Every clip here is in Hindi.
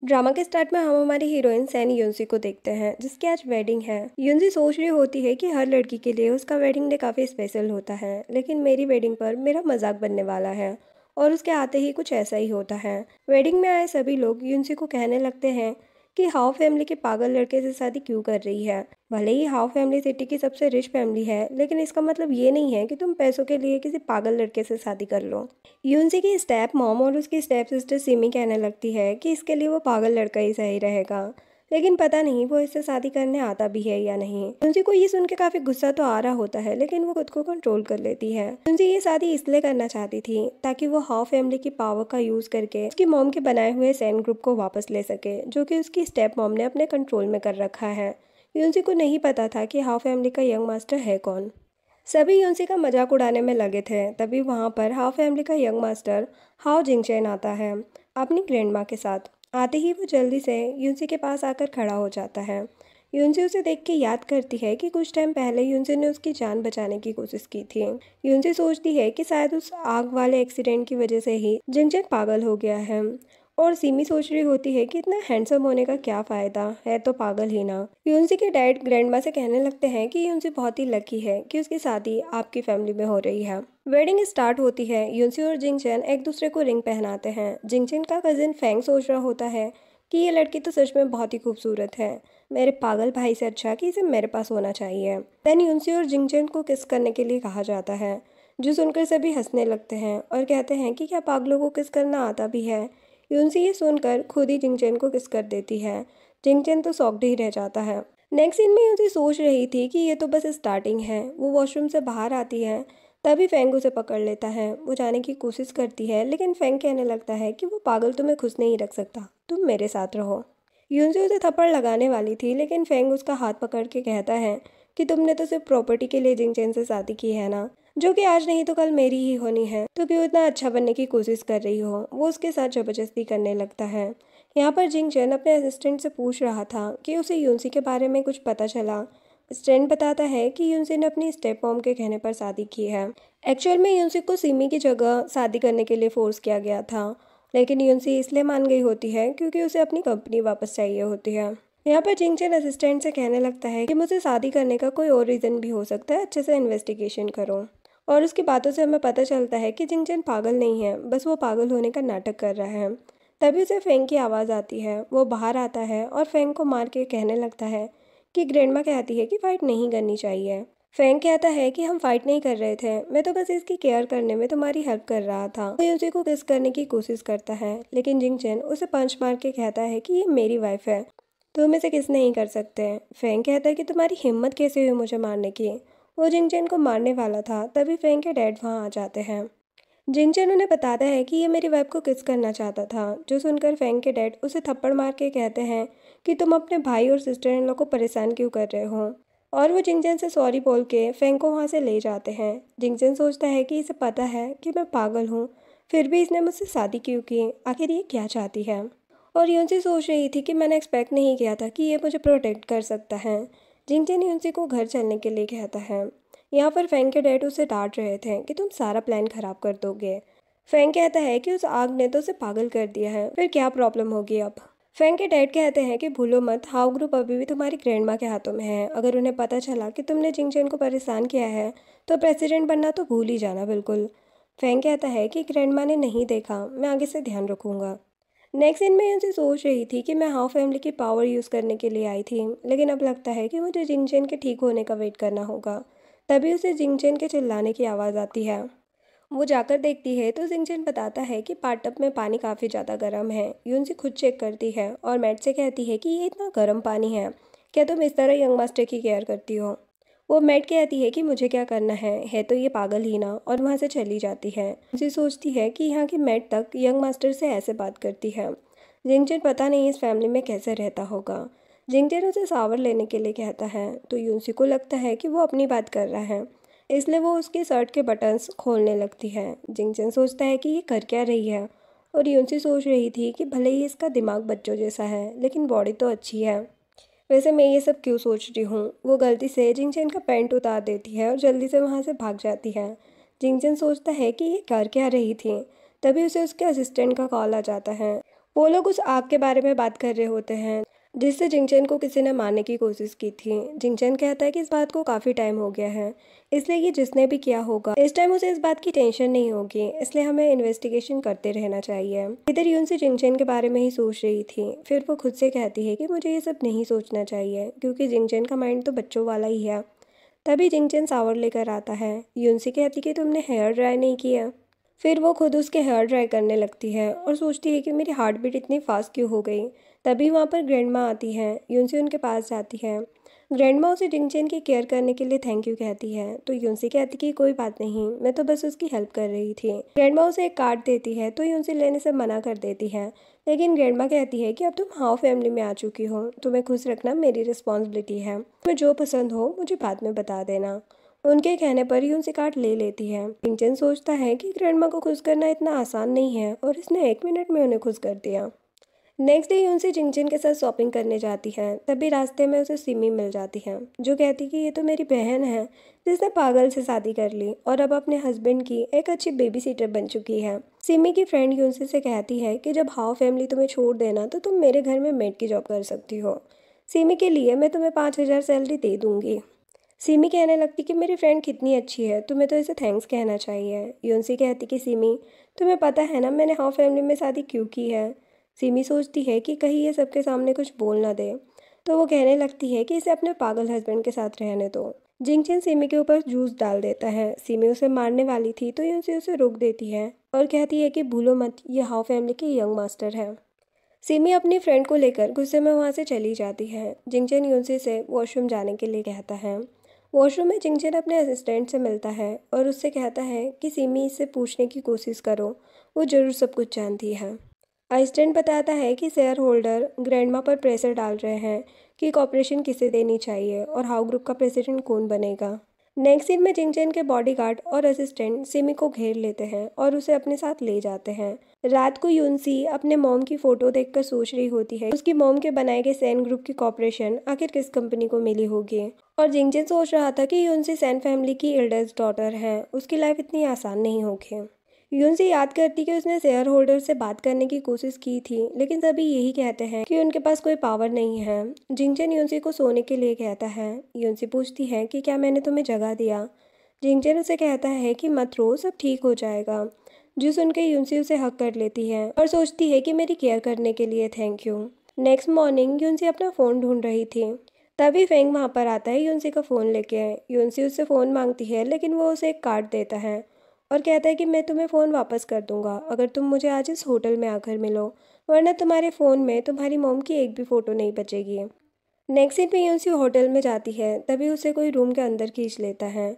ड्रामा के स्टार्ट में हम हमारी हीरोइन सैनी युनसी को देखते हैं जिसकी आज वेडिंग है। युनसी सोच रही होती है कि हर लड़की के लिए उसका वेडिंग डे काफ़ी स्पेशल होता है, लेकिन मेरी वेडिंग पर मेरा मजाक बनने वाला है। और उसके आते ही कुछ ऐसा ही होता है। वेडिंग में आए सभी लोग युनसी को कहने लगते हैं कि हाउ फैमिली के पागल लड़के से शादी क्यों कर रही है। भले ही हाउ फैमिली सिटी की सबसे रिच फैमिली है, लेकिन इसका मतलब ये नहीं है कि तुम पैसों के लिए किसी पागल लड़के से शादी कर लो। यूनसी की स्टेप मॉम और उसकी स्टेप सिस्टर सिमी कहने लगती है कि इसके लिए वो पागल लड़का ही सही रहेगा, लेकिन पता नहीं वो इससे शादी करने आता भी है या नहीं। यूनसी को ये सुन के काफी गुस्सा तो आ रहा होता है, लेकिन वो खुद को कंट्रोल कर लेती है। यूनसी ये शादी इसलिए करना चाहती थी ताकि वो हाउ फैमिली की पावर का यूज करके उसकी मॉम के बनाए हुए सैन ग्रुप को वापस ले सके, जो कि उसकी स्टेप मॉम ने अपने कंट्रोल में कर रखा है। यूनसी को नहीं पता था कि हाउ फैमिली का यंग मास्टर है कौन। सभी युनसी का मजाक उड़ाने में लगे थे, तभी वहाँ पर हाउ फैमिली का यंग मास्टर हाउ जिंगचैन आता है अपनी ग्रैंड माँ के साथ। आते ही वो जल्दी से युनसी के पास आकर खड़ा हो जाता है। युनसी उसे देख के याद करती है कि कुछ टाइम पहले युनसी ने उसकी जान बचाने की कोशिश की थी। युनसी सोचती है कि शायद उस आग वाले एक्सीडेंट की वजह से ही जिंगचैन पागल हो गया है। और सिमी सोच रही होती है कि इतना हैंडसम होने का क्या फायदा है, तो पागल ही ना। यूनसी के डैड ग्रैंडमा से कहने लगते हैं कि यूनसी बहुत ही लकी है कि उसकी शादी आपकी फैमिली में हो रही है। वेडिंग स्टार्ट होती है। यूनसी और जिंगचैन एक दूसरे को रिंग पहनाते हैं। जिंगचैन का कजिन फेंग सोच रहा होता है कि ये लड़की तो सच में बहुत ही खूबसूरत है, मेरे पागल भाई से अच्छा कि इसे मेरे पास होना चाहिए। देन यूनसी और जिंगचैन को किस करने के लिए कहा जाता है, जो सुनकर सभी हंसने लगते हैं और कहते हैं कि क्या पागलों को किस करना आता भी है। यूनसी ये सुनकर खुद ही जिंगचैन को किस कर देती है। जिंगचैन तो शॉक्ड ही रह जाता है। नेक्स्ट सीन में यूनसी सोच रही थी कि ये तो बस स्टार्टिंग है। वो वॉशरूम से बाहर आती है, तभी फेंग उसे पकड़ लेता है। वो जाने की कोशिश करती है, लेकिन फेंग कहने लगता है कि वो पागल तुम्हें खुश नहीं रख सकता, तुम मेरे साथ रहो। यूनसी उसे थप्पड़ लगाने वाली थी, लेकिन फेंग उसका हाथ पकड़ के कहता है कि तुमने तो सिर्फ प्रॉपर्टी के लिए जिंगचैन से शादी की है ना, जो कि आज नहीं तो कल मेरी ही होनी है। तो क्यों इतना अच्छा बनने की कोशिश कर रही हो। वो उसके साथ जबरदस्ती करने लगता है। यहाँ पर जिंगचैन अपने असिस्टेंट से पूछ रहा था कि उसे यूनसी के बारे में कुछ पता चला। स्टैंड बताता है कि यूनसी ने अपनी स्टेप मॉम के कहने पर शादी की है। एक्चुअल में यूनसी को सिमी की जगह शादी करने के लिए फोर्स किया गया था, लेकिन यूनसी इसलिए मान गई होती है क्योंकि उसे अपनी कंपनी वापस चाहिए होती है। यहाँ पर जिंगचैन असिस्टेंट से कहने लगता है कि मुझे शादी करने का कोई और रीज़न भी हो सकता है, अच्छे से इन्वेस्टिगेशन करो। और उसकी बातों से हमें पता चलता है कि जिंगचैन पागल नहीं है, बस वो पागल होने का नाटक कर रहा है। तभी उसे फेंग की आवाज़ आती है। वो बाहर आता है और फेंग को मार के कहने लगता है कि ग्रैंडमा कहती है कि फाइट नहीं करनी चाहिए। फेंग कहता है कि हम फाइट नहीं कर रहे थे, मैं तो बस इसकी केयर करने में तुम्हारी हेल्प कर रहा था। वो उसी को किस करने की कोशिश करता है, लेकिन जिंगचैन उसे पंच मार के कहता है कि ये मेरी वाइफ है, तुम इसे किस नहीं कर सकते। फेंग कहता है कि तुम्हारी हिम्मत कैसे हुई मुझे मारने की। वो जिंगचैन को मारने वाला था, तभी फेंग के डैड वहाँ आ जाते हैं। जिंगचैन उन्हें बताता है कि ये मेरी वाइफ को किस करना चाहता था, जो सुनकर फेंग के डैड उसे थप्पड़ मार के कहते हैं कि तुम अपने भाई और सिस्टर इन लोग को परेशान क्यों कर रहे हो। और वो जिंगचैन से सॉरी बोल के फेंग को वहाँ से ले जाते हैं। जिंगचैन सोचता है कि इसे पता है कि मैं पागल हूँ, फिर भी इसने मुझसे शादी क्यों की, आखिर ये क्या चाहती है। और यूनसी सोच रही थी कि मैंने एक्सपेक्ट नहीं किया था कि ये मुझे प्रोटेक्ट कर सकता है। जिंगचैन यूनसी को घर चलने के लिए कहता है। यहाँ पर फेंग के डैड उसे डांट रहे थे कि तुम सारा प्लान खराब कर दोगे। फेंग कहता है कि उस आग ने तो उसे पागल कर दिया है, फिर क्या प्रॉब्लम होगी अब। फेंग के डैड कहते हैं कि भूलो मत, हाउ ग्रुप अभी भी तुम्हारी ग्रैंडमा के हाथों में है। अगर उन्हें पता चला कि तुमने जिंगचैन को परेशान किया है, तो प्रेसिडेंट बनना तो भूल ही जाना बिल्कुल। फेंग कहता है कि ग्रैंडमा ने नहीं देखा, मैं आगे से ध्यान रखूंगा। नेक्स्ट दिन मैं उनसे सोच रही थी कि मैं हाउ फैमिली की पावर यूज़ करने के लिए आई थी, लेकिन अब लगता है कि मुझे जिंगचैन के ठीक होने का वेट करना होगा। तभी उसे जिंगचैन के चिल्लाने की आवाज़ आती है। वो जाकर देखती है तो जिंगचैन बताता है कि बाथटब में पानी काफ़ी ज़्यादा गर्म है। यूनसी खुद चेक करती है और मैट से कहती है कि ये इतना गर्म पानी है, क्या तुम इस तरह यंग मास्टर की केयर करती हो। वो मैट कहती है कि मुझे क्या करना है तो ये पागल ही ना, और वहाँ से चली जाती है। यूनसी सोचती है कि यहाँ की मैट तक यंग मास्टर से ऐसे बात करती है। जिंगचैन पता नहीं इस फैमिली में कैसे रहता होगा। जिंगचैन उसे शावर लेने के लिए कहता है, तो यूनसी को लगता है कि वो अपनी बात कर रहा है, इसलिए वो उसकी शर्ट के बटन्स खोलने लगती है। जिंगचैन सोचता है कि ये कर क्या रही है, और यूनसी सोच रही थी कि भले ही इसका दिमाग बच्चों जैसा है, लेकिन बॉडी तो अच्छी है। वैसे मैं ये सब क्यों सोच रही हूँ। वो गलती से जिंगचैन का पैंट उतार देती है और जल्दी से वहाँ से भाग जाती है। जिंगचैन सोचता है कि ये कर क्या रही थी। तभी उसे उसके असिस्टेंट का कॉल आ जाता है। वो लोग उस आग के बारे में बात कर रहे होते हैं जिससे जिंगचन को किसी ने मारने की कोशिश की थी। जिंगचन कहता है कि इस बात को काफ़ी टाइम हो गया है, इसलिए ये जिसने भी किया होगा इस टाइम उसे इस बात की टेंशन नहीं होगी, इसलिए हमें इन्वेस्टिगेशन करते रहना चाहिए। इधर यून से जिंगचन के बारे में ही सोच रही थी, फिर वो खुद से कहती है कि मुझे ये सब नहीं सोचना चाहिए क्योंकि जिंगचन का माइंड तो बच्चों वाला ही है। तभी जिंगचन शावर लेकर आता है। यूनसी कहती कि तुमने हेयर ड्राई नहीं किया। फिर वो खुद उसके हेयर ड्राई करने लगती है और सोचती है कि मेरी हार्ट बीट इतनी फास्ट क्यों हो गई। तभी वहाँ पर ग्रैंडमा आती है। यूनसी उनके पास जाती है। ग्रैंडमा उसे जिंगचन की केयर करने के लिए थैंक यू कहती है, तो यूनसी कहती कि कोई बात नहीं, मैं तो बस उसकी हेल्प कर रही थी। ग्रैंडमा उसे एक कार्ड देती है तो यूनसी लेने से मना कर देती है, लेकिन ग्रैंडमा कहती है कि अब तुम हाउ फैमिली में आ चुकी हो, तुम्हें खुश रखना मेरी रिस्पॉन्सिबिलिटी है, तुम्हें जो पसंद हो मुझे बाद में बता देना। उनके कहने पर ही उनसे कार्ड ले लेती है। जिंगचन सोचता है कि ग्रैंडमा को खुश करना इतना आसान नहीं है और इसने 1 मिनट में उन्हें खुश कर दिया। नेक्स्ट डे यूनसी जिंगचन के साथ शॉपिंग करने जाती है। तभी रास्ते में उसे सिमी मिल जाती है जो कहती कि ये तो मेरी बहन है जिसने पागल से शादी कर ली और अब अपने हस्बैंड की एक अच्छी बेबी सीटर बन चुकी है। सिमी की फ्रेंड यूनसी से कहती है कि जब हाउ फैमिली तुम्हें छोड़ देना तो तुम मेरे घर में मेड की जॉब कर सकती हो। सिमी के लिए मैं तुम्हें 5,000 सैलरी दे दूंगी। सिमी कहने लगती कि मेरी फ्रेंड कितनी अच्छी है, तुम्हें तो इसे थैंक्स कहना चाहिए। यूनसी कहती कि सिमी, तुम्हें पता है ना मैंने हाउ फैमिली में शादी क्यों की है। सिमी सोचती है कि कहीं ये सबके सामने कुछ बोल ना दे, तो वो कहने लगती है कि इसे अपने पागल हस्बैंड के साथ रहने दो। जिंगचन सिमी के ऊपर जूस डाल देता है। सिमी उसे मारने वाली थी तो यूनसी उसे रोक देती है और कहती है कि भूलो मत, ये हाउ फैमिली के यंग मास्टर है। सिमी अपनी फ्रेंड को लेकर गुस्से में वहाँ से चली जाती है। जिंगचन यूनसी से वॉशरूम जाने के लिए कहता है। वॉशरूम में जिंगचन अपने असिस्टेंट से मिलता है और उससे कहता है कि सिमी इससे पूछने की कोशिश करो, वो ज़रूर सब कुछ जानती है। असिस्टेंट बताता है कि शेयर होल्डर ग्रैंडमा पर प्रेशर डाल रहे हैं कि कॉर्पोरेशन किसे देनी चाहिए और हाउ ग्रुप का प्रेसिडेंट कौन बनेगा। नेक्स्ट सीन में जिंगचन के बॉडीगार्ड और असिस्टेंट सिमी को घेर लेते हैं और उसे अपने साथ ले जाते हैं। रात को यूनसी अपने मॉम की फोटो देखकर सोच रही होती है उसकी मॉम के बनाए गए सैन ग्रुप की कॉर्पोरेशन आखिर किस कंपनी को मिली होगी। और जिंगचन सोच रहा था कि यूनसी सैन फैमिली की एल्डेस्ट डॉटर है, उसकी लाइफ इतनी आसान नहीं होगी। यूनसी याद करती कि उसने शेयर होल्डर से बात करने की कोशिश की थी, लेकिन सभी यही कहते हैं कि उनके पास कोई पावर नहीं है। जिंगचन यूनसी को सोने के लिए कहता है। यूनसी पूछती है कि क्या मैंने तुम्हें जगा दिया। जिंगचन उसे कहता है कि मत रो, सब ठीक हो जाएगा। जो सुन के यूनसी उसे हक कर लेती है और सोचती है कि मेरी केयर करने के लिए थैंक यू। नेक्स्ट मॉर्निंग यूनसी अपना फ़ोन ढूंढ रही थी, तभी फेंग वहाँ पर आता है यूनसी का फ़ोन लेके। यूनसी उससे फ़ोन मांगती है लेकिन वो उसे एक कार्ड देता है और कहता है कि मैं तुम्हें फ़ोन वापस कर दूंगा अगर तुम मुझे आज इस होटल में आकर मिलो, वरना तुम्हारे फ़ोन में तुम्हारी मॉम की एक भी फ़ोटो नहीं बचेगी। नेक्स्ट सीन पे यूनसी होटल में जाती है, तभी उसे कोई रूम के अंदर खींच लेता है।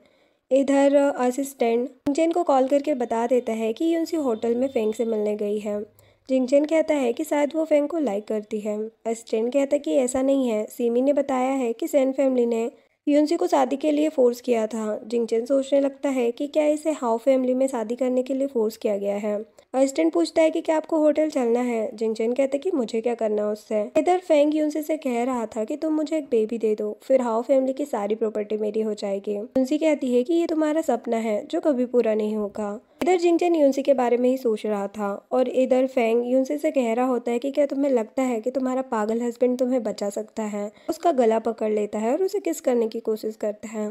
इधर असिस्टेंट जिंगचन को कॉल करके बता देता है कि यूनसी होटल में फेंग से मिलने गई है। जिंगचन कहता है कि शायद वो फेंग को लाइक करती है। असिस्टेंट कहता है कि ऐसा नहीं है, सिमी ने बताया है कि सैन फैमिली ने यूनसी को शादी के लिए फोर्स किया था। जिंगचन सोचने लगता है कि क्या इसे हाउ फैमिली में शादी करने के लिए फोर्स किया गया है। असिस्टेंट पूछता है कि क्या आपको होटल चलना है। जिंगचन कहता है कि मुझे क्या करना उससे। इधर फेंग यूनसी से कह रहा था कि तुम मुझे एक बेबी दे दो, फिर हाउ फैमिली की सारी प्रॉपर्टी मेरी हो जाएगी। यूनसी कहती है कि ये तुम्हारा सपना है जो कभी पूरा नहीं होगा। इधर जिंगचन यूनसी के बारे में ही सोच रहा था और इधर फेंग यूनसी से कह रहा होता है कि क्या तुम्हें लगता है कि तुम्हारा पागल हस्बैंड तुम्हें बचा सकता है। उसका गला पकड़ लेता है और उसे किस करने की कोशिश करता है।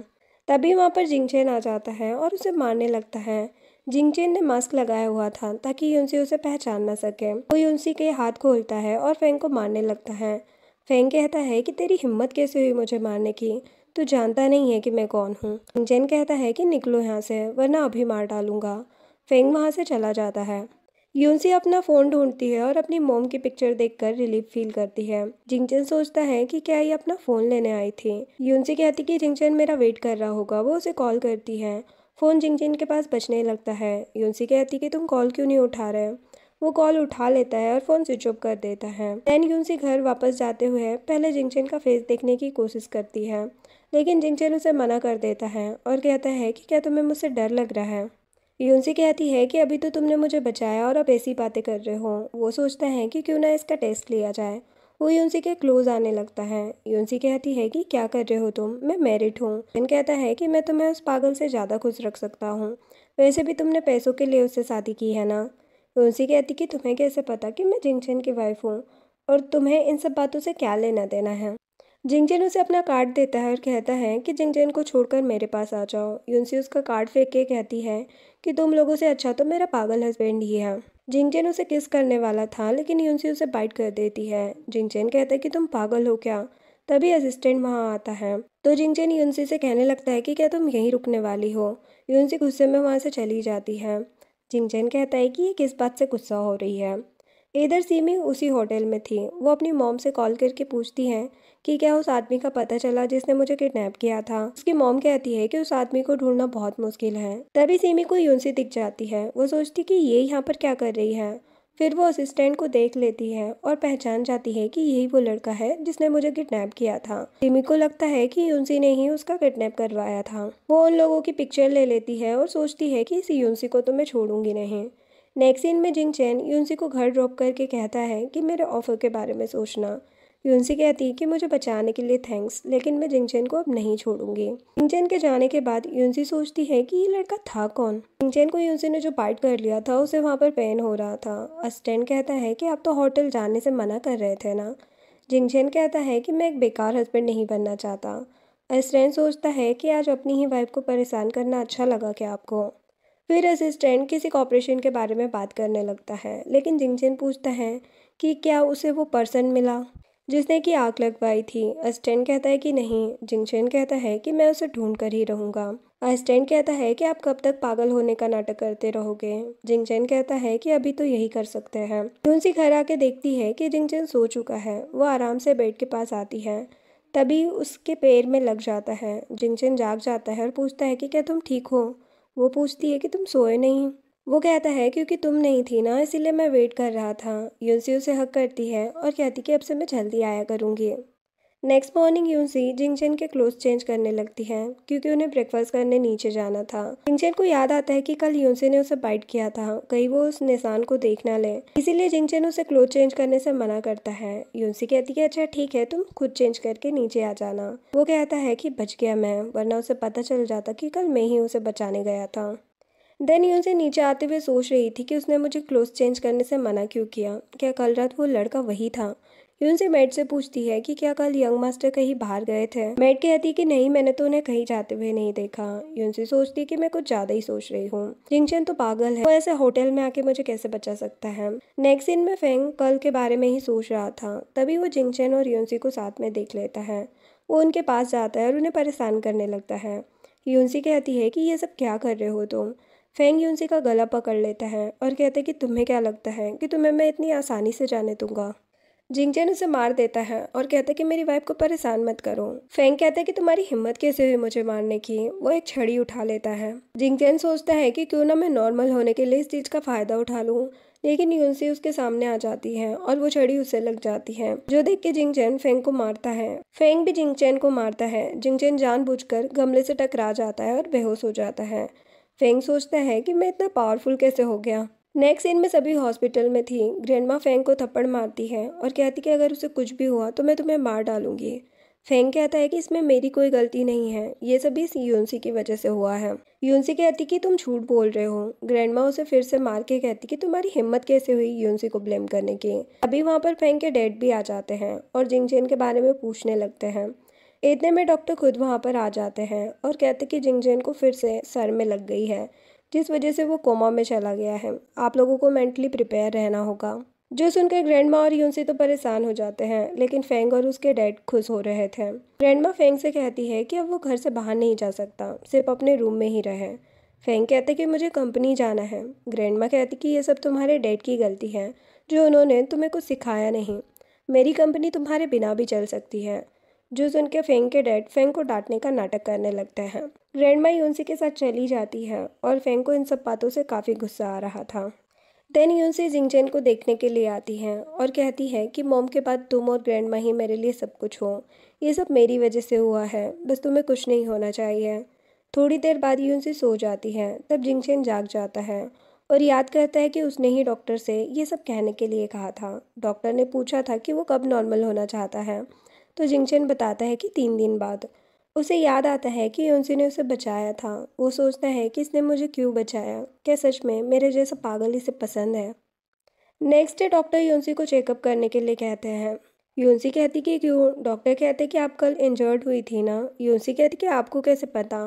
तभी वहाँ पर जिंगचन आ जाता है और उसे मारने लगता है। जिंगचन ने मास्क लगाया हुआ था ताकि यूनसी उसे पहचान ना सके। वो यूनसी के हाथ खोलता है और फेंग को मारने लगता है। फेंग कहता है कि तेरी हिम्मत कैसे हुई मुझे मारने की, तू जानता नहीं है कि मैं कौन हूँ। जिंगचन कहता है कि निकलो यहाँ से वरना अभी मार डालूंगा। फेंग वहाँ से चला जाता है। यूनसी अपना फ़ोन ढूंढती है और अपनी मॉम की पिक्चर देखकर रिलीफ फील करती है। जिंगचन सोचता है कि क्या ये अपना फ़ोन लेने आई थी। यूनसी कहती कि जिंगचन मेरा वेट कर रहा होगा, वो उसे कॉल करती है। फ़ोन जिंगचन के पास बजने लगता है। यूनसी कहती कि तुम कॉल क्यों नहीं उठा रहे। वो कॉल उठा लेता है और फ़ोन स्विच ऑफ कर देता है। दैन यूनसी घर वापस जाते हुए पहले जिंगचन का फेस देखने की कोशिश करती है, लेकिन जिंगचन उसे मना कर देता है और कहता है कि क्या तुम्हें मुझसे डर लग रहा है। यूनसी कहती है कि अभी तो तुमने मुझे बचाया और अब ऐसी बातें कर रहे हो। वो सोचता है कि क्यों ना इसका टेस्ट लिया जाए। वो यूनसी के क्लोज आने लगता है। यूनसी कहती है कि क्या कर रहे हो तुम, मैं मैरिड हूँ। जिन कहता है कि मैं तुम्हें उस पागल से ज़्यादा खुश रख सकता हूँ, वैसे भी तुमने पैसों के लिए उससे शादी की है ना। यूनसी कहती कि तुम्हें कैसे पता कि मैं जिंगचन की वाइफ हूँ और तुम्हें इन सब बातों से क्या लेना देना है। जिंगचन उसे अपना कार्ड देता है और कहता है कि जिंगचन को छोड़कर मेरे पास आ जाओ। यूनसी उसका कार्ड फेंक के कहती है कि तुम लोगों से अच्छा तो मेरा पागल हस्बैंड ही है। जिंगचन उसे किस करने वाला था लेकिन यूनसी उसे बाइट कर देती है। जिंगचन कहता है कि तुम पागल हो क्या। तभी असिस्टेंट वहाँ आता है तो जिंगचन यूनसी से कहने लगता है कि क्या तुम यहीं रुकने वाली हो। यूनसी गुस्से में वहाँ से चली जाती है। जिंगचन कहता है कि ये किस बात से गुस्सा हो रही है। इधर सीमी उसी होटल में थी। वो अपनी मॉम से कॉल करके पूछती है कि क्या उस आदमी का पता चला जिसने मुझे किडनैप किया था। उसकी मॉम कहती है कि उस आदमी को ढूंढना बहुत मुश्किल है। तभी सीमी को यूनसी दिख जाती है। वो सोचती कि ये यहाँ पर क्या कर रही है। फिर वो असिस्टेंट को देख लेती है और पहचान जाती है कि यही वो लड़का है जिसने मुझे किडनैप किया था। सिमी को लगता है कि यूनसी ने ही उसका किडनैप करवाया था। वो उन लोगों की पिक्चर ले लेती है और सोचती है कि इस यूनसी को तो मैं छोड़ूंगी नहीं। नेक्स्ट सीन में जिंगचैन यूनसी को घर ड्रॉप करके कहता है कि मेरे ऑफर के बारे में सोचना। यूनसी कहती है कि मुझे बचाने के लिए थैंक्स, लेकिन मैं जिंगचैन को अब नहीं छोड़ूंगी। जिंगचैन के जाने के बाद यूनसी सोचती है कि ये लड़का था कौन। जिंगचैन को यूनसी ने जो बाइट कर लिया था उसे वहाँ पर पेन हो रहा था। असिस्टेंट कहता है कि आप तो होटल जाने से मना कर रहे थे ना। जिंगचैन कहता है कि मैं एक बेकार हस्बैंड नहीं बनना चाहता। असिस्टेंट सोचता है कि आज अपनी ही वाइफ को परेशान करना अच्छा लगा क्या आपको। फिर असिस्टेंट किसी कॉपरेशन के बारे में बात करने लगता है लेकिन जिंगचैन पूछता है कि क्या उसे वो पर्सन मिला जिसने की आग लगवाई थी। असिस्टेंट कहता है कि नहीं। जिंगचैन कहता है कि मैं उसे ढूंढ कर ही रहूंगा। असिस्टेंट कहता है कि आप कब तक पागल होने का नाटक करते रहोगे। जिंगचैन कहता है कि अभी तो यही कर सकते हैं। यूनसी घर आके देखती है कि जिंगचैन सो चुका है। वो आराम से बेड के पास आती है। तभी उसके पैर में लग जाता है। जिंगचैन जाग जाता है और पूछता है कि क्या तुम ठीक हो। वो पूछती है कि तुम सोए नहीं। वो कहता है क्योंकि तुम नहीं थी ना इसीलिए मैं वेट कर रहा था। यूनसी उसे हक करती है और कहती कि अब से मैं जल्दी आया करूँगी। नेक्स्ट मॉर्निंग यूनसी जिंगचैन के क्लोथ चेंज करने लगती है क्योंकि उन्हें ब्रेकफास्ट करने नीचे जाना था। जिंगचैन को याद आता है कि कल यूनसी ने उसे बाइट किया था, कहीं वो उस निशान को देख ना ले। इसीलिए जिंगचैन उसे क्लोथ चेंज करने से मना करता है। यूनसी कहती है अच्छा ठीक है, तुम खुद चेंज करके नीचे आ जाना। वो कहता है कि बच गया मैं, वरना उसे पता चल जाता कि कल मैं ही उसे बचाने गया था। देन यूनसी नीचे आते हुए सोच रही थी कि उसने मुझे क्लोथ्स चेंज करने से मना क्यों किया। क्या कल रात वो लड़का वही था। यूनसी मेड से पूछती है कि क्या कल यंग मास्टर कहीं बाहर गए थे। मेड कहती कि नहीं, मैंने तो उन्हें कहीं जाते हुए नहीं देखा। यूनसी सोचती कि मैं कुछ ज्यादा ही सोच रही हूँ। जिंगचैन तो पागल है, वो ऐसे होटल में आके मुझे कैसे बचा सकता है। नेक्स्ट सीन में फेंग कल के बारे में ही सोच रहा था। तभी वो जिंगचैन और यूनसी को साथ में देख लेता है। वो उनके पास जाता है और उन्हें परेशान करने लगता है। यूनसी कहती है कि ये सब क्या कर रहे हो तुम। फेंग यूनसी का गला पकड़ लेता है और कहता है कि तुम्हें क्या लगता है कि तुम्हें मैं इतनी आसानी से जाने दूंगा। जिंगचैन उसे मार देता है और कहता है कि मेरी वाइफ को परेशान मत करो। फेंग कहता है कि तुम्हारी हिम्मत कैसे हुई मुझे मारने की। वो एक छड़ी उठा लेता है। जिंगचैन सोचता है कि क्यों ना मैं नॉर्मल होने के लिए इस चीज का फायदा उठा लूं, लेकिन यूनसी उसके सामने आ जाती है और वो छड़ी उसे लग जाती है, जो देख के जिंगचैन फेंग को मारता है। फेंग भी जिंगचैन को मारता है। जिंगचैन जानबूझकर गमले से टकरा जाता है और बेहोश हो जाता है। फेंग सोचता है कि मैं इतना पावरफुल कैसे हो गया। नेक्स्ट सीन में सभी हॉस्पिटल में थी। ग्रैंडमा फेंग को थप्पड़ मारती है और कहती कि अगर उसे कुछ भी हुआ तो मैं तुम्हें मार डालूंगी। फेंग कहता है कि इसमें मेरी कोई गलती नहीं है, ये सभी इस यूनसी की वजह से हुआ है। यूनसी कहती कि तुम झूठ बोल रहे हो। ग्रैंडमा उसे फिर से मार के कहती कि तुम्हारी हिम्मत कैसे हुई यूनसी को ब्लेम करने की। अभी वहाँ पर फेंग के डैड भी आ जाते हैं और जिंगचैन के बारे में पूछने लगते हैं। इतने में डॉक्टर खुद वहाँ पर आ जाते हैं और कहते कि जिंगचैन को फिर से सर में लग गई है, जिस वजह से वो कोमा में चला गया है। आप लोगों को मेंटली प्रिपेयर रहना होगा। जो सुनकर ग्रैंडमा और यूनसी तो परेशान हो जाते हैं, लेकिन फेंग और उसके डैड खुश हो रहे थे। ग्रैंडमा फेंग से कहती है कि अब वो घर से बाहर नहीं जा सकता, सिर्फ अपने रूम में ही रहे। फेंग कहते कि मुझे कंपनी जाना है। ग्रैंडमा कहती कि ये सब तुम्हारे डैड की गलती है, जो उन्होंने तुम्हें कुछ सिखाया नहीं। मेरी कंपनी तुम्हारे बिना भी चल सकती है। जो सुन के फेंग के डैड फेंग को डांटने का नाटक करने लगते हैं। ग्रैंडमा यूनसी के साथ चली जाती है और फेंग को इन सब बातों से काफ़ी गुस्सा आ रहा था। देन यूनसी जिंगचैन को देखने के लिए आती है और कहती है कि मॉम के बाद तुम और ग्रैंडमा ही मेरे लिए सब कुछ हो। ये सब मेरी वजह से हुआ है, बस तुम्हें कुछ नहीं होना चाहिए। थोड़ी देर बाद यूनसी सो जाती है। तब जिंगचैन जाग जाता है और याद करता है कि उसने ही डॉक्टर से ये सब कहने के लिए कहा था। डॉक्टर ने पूछा था कि वो कब नॉर्मल होना चाहता है, तो जिंगचैन बताता है कि 3 दिन बाद। उसे याद आता है कि यूनसी ने उसे बचाया था। वो सोचता है कि इसने मुझे क्यों बचाया, क्या सच में मेरे जैसा पागल इसे पसंद है। नेक्स्ट डे डॉक्टर यूनसी को चेकअप करने के लिए कहते हैं। यूनसी कहती कि क्यों? डॉक्टर कहते कि आप कल इंजर्ड हुई थी ना। यूनसी कहती कि आपको कैसे पता?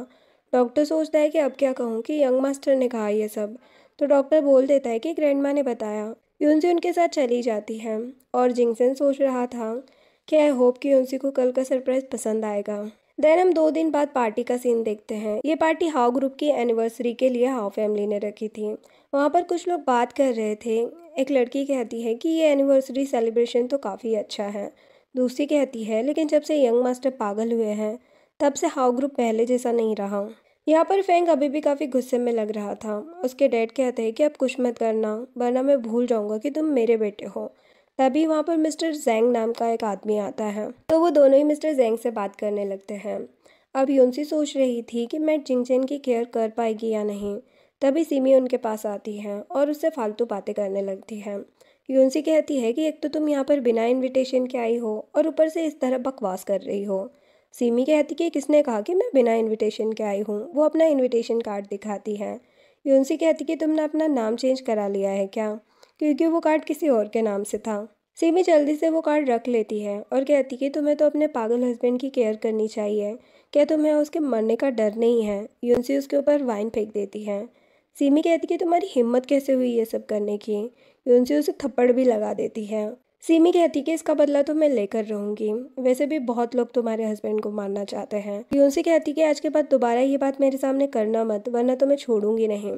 डॉक्टर सोचता है कि अब क्या कहूँ कि यंग मास्टर ने कहा ये सब। तो डॉक्टर बोल देता है कि ग्रैंडमा ने बताया। यूनसी उनके साथ चली जाती है और जिंगसन सोच रहा था कि आई होप कि यूनसी को कल का सरप्राइज पसंद आएगा। देन हम 2 दिन बाद पार्टी का सीन देखते हैं। ये पार्टी हाउ ग्रुप की एनिवर्सरी के लिए हाउ फैमिली ने रखी थी। वहाँ पर कुछ लोग बात कर रहे थे। एक लड़की कहती है कि ये एनिवर्सरी सेलिब्रेशन तो काफ़ी अच्छा है। दूसरी कहती है लेकिन जब से यंग मास्टर पागल हुए हैं तब से हाउ ग्रुप पहले जैसा नहीं रहा। यहाँ पर फैंग अभी भी काफ़ी गुस्से में लग रहा था। उसके डैड कहते हैं कि अब कुछ मत करना वरना मैं भूल जाऊंगा कि तुम मेरे बेटे हो। तभी वहाँ पर मिस्टर जेंग नाम का एक आदमी आता है तो वो दोनों ही मिस्टर जेंग से बात करने लगते हैं। अब यूनसी सोच रही थी कि मैं जिंगचेन की केयर कर पाएगी या नहीं। तभी सिमी उनके पास आती है और उससे फालतू बातें करने लगती है। यूनसी कहती है कि एक तो तुम यहाँ पर बिना इनविटेशन के आई हो और ऊपर से इस तरह बकवास कर रही हो। सिमी कहती कि किसने कहा कि मैं बिना इनविटेशन के आई हूँ? वो अपना इनविटेशन कार्ड दिखाती है। यूनसी कहती कि तुमने अपना नाम चेंज करा लिया है क्या? क्योंकि वो कार्ड किसी और के नाम से था। सिमी जल्दी से वो कार्ड रख लेती है और कहती कि तुम्हें तो अपने पागल हस्बैंड की केयर करनी चाहिए। क्या तुम्हें उसके मरने का डर नहीं है? यूनसी उसके ऊपर वाइन फेंक देती है। सिमी कहती कि तुम्हारी हिम्मत कैसे हुई ये सब करने की? यूनसी उसे थप्पड़ भी लगा देती है। सिमी कहती कि इसका बदला तो मैं लेकर रहूंगी। वैसे भी बहुत लोग तुम्हारे हस्बैंड को मारना चाहते हैं। यूनसी कहती कि आज के बाद दोबारा ये बात मेरे सामने करना मत वरना तो मैं छोड़ूंगी नहीं।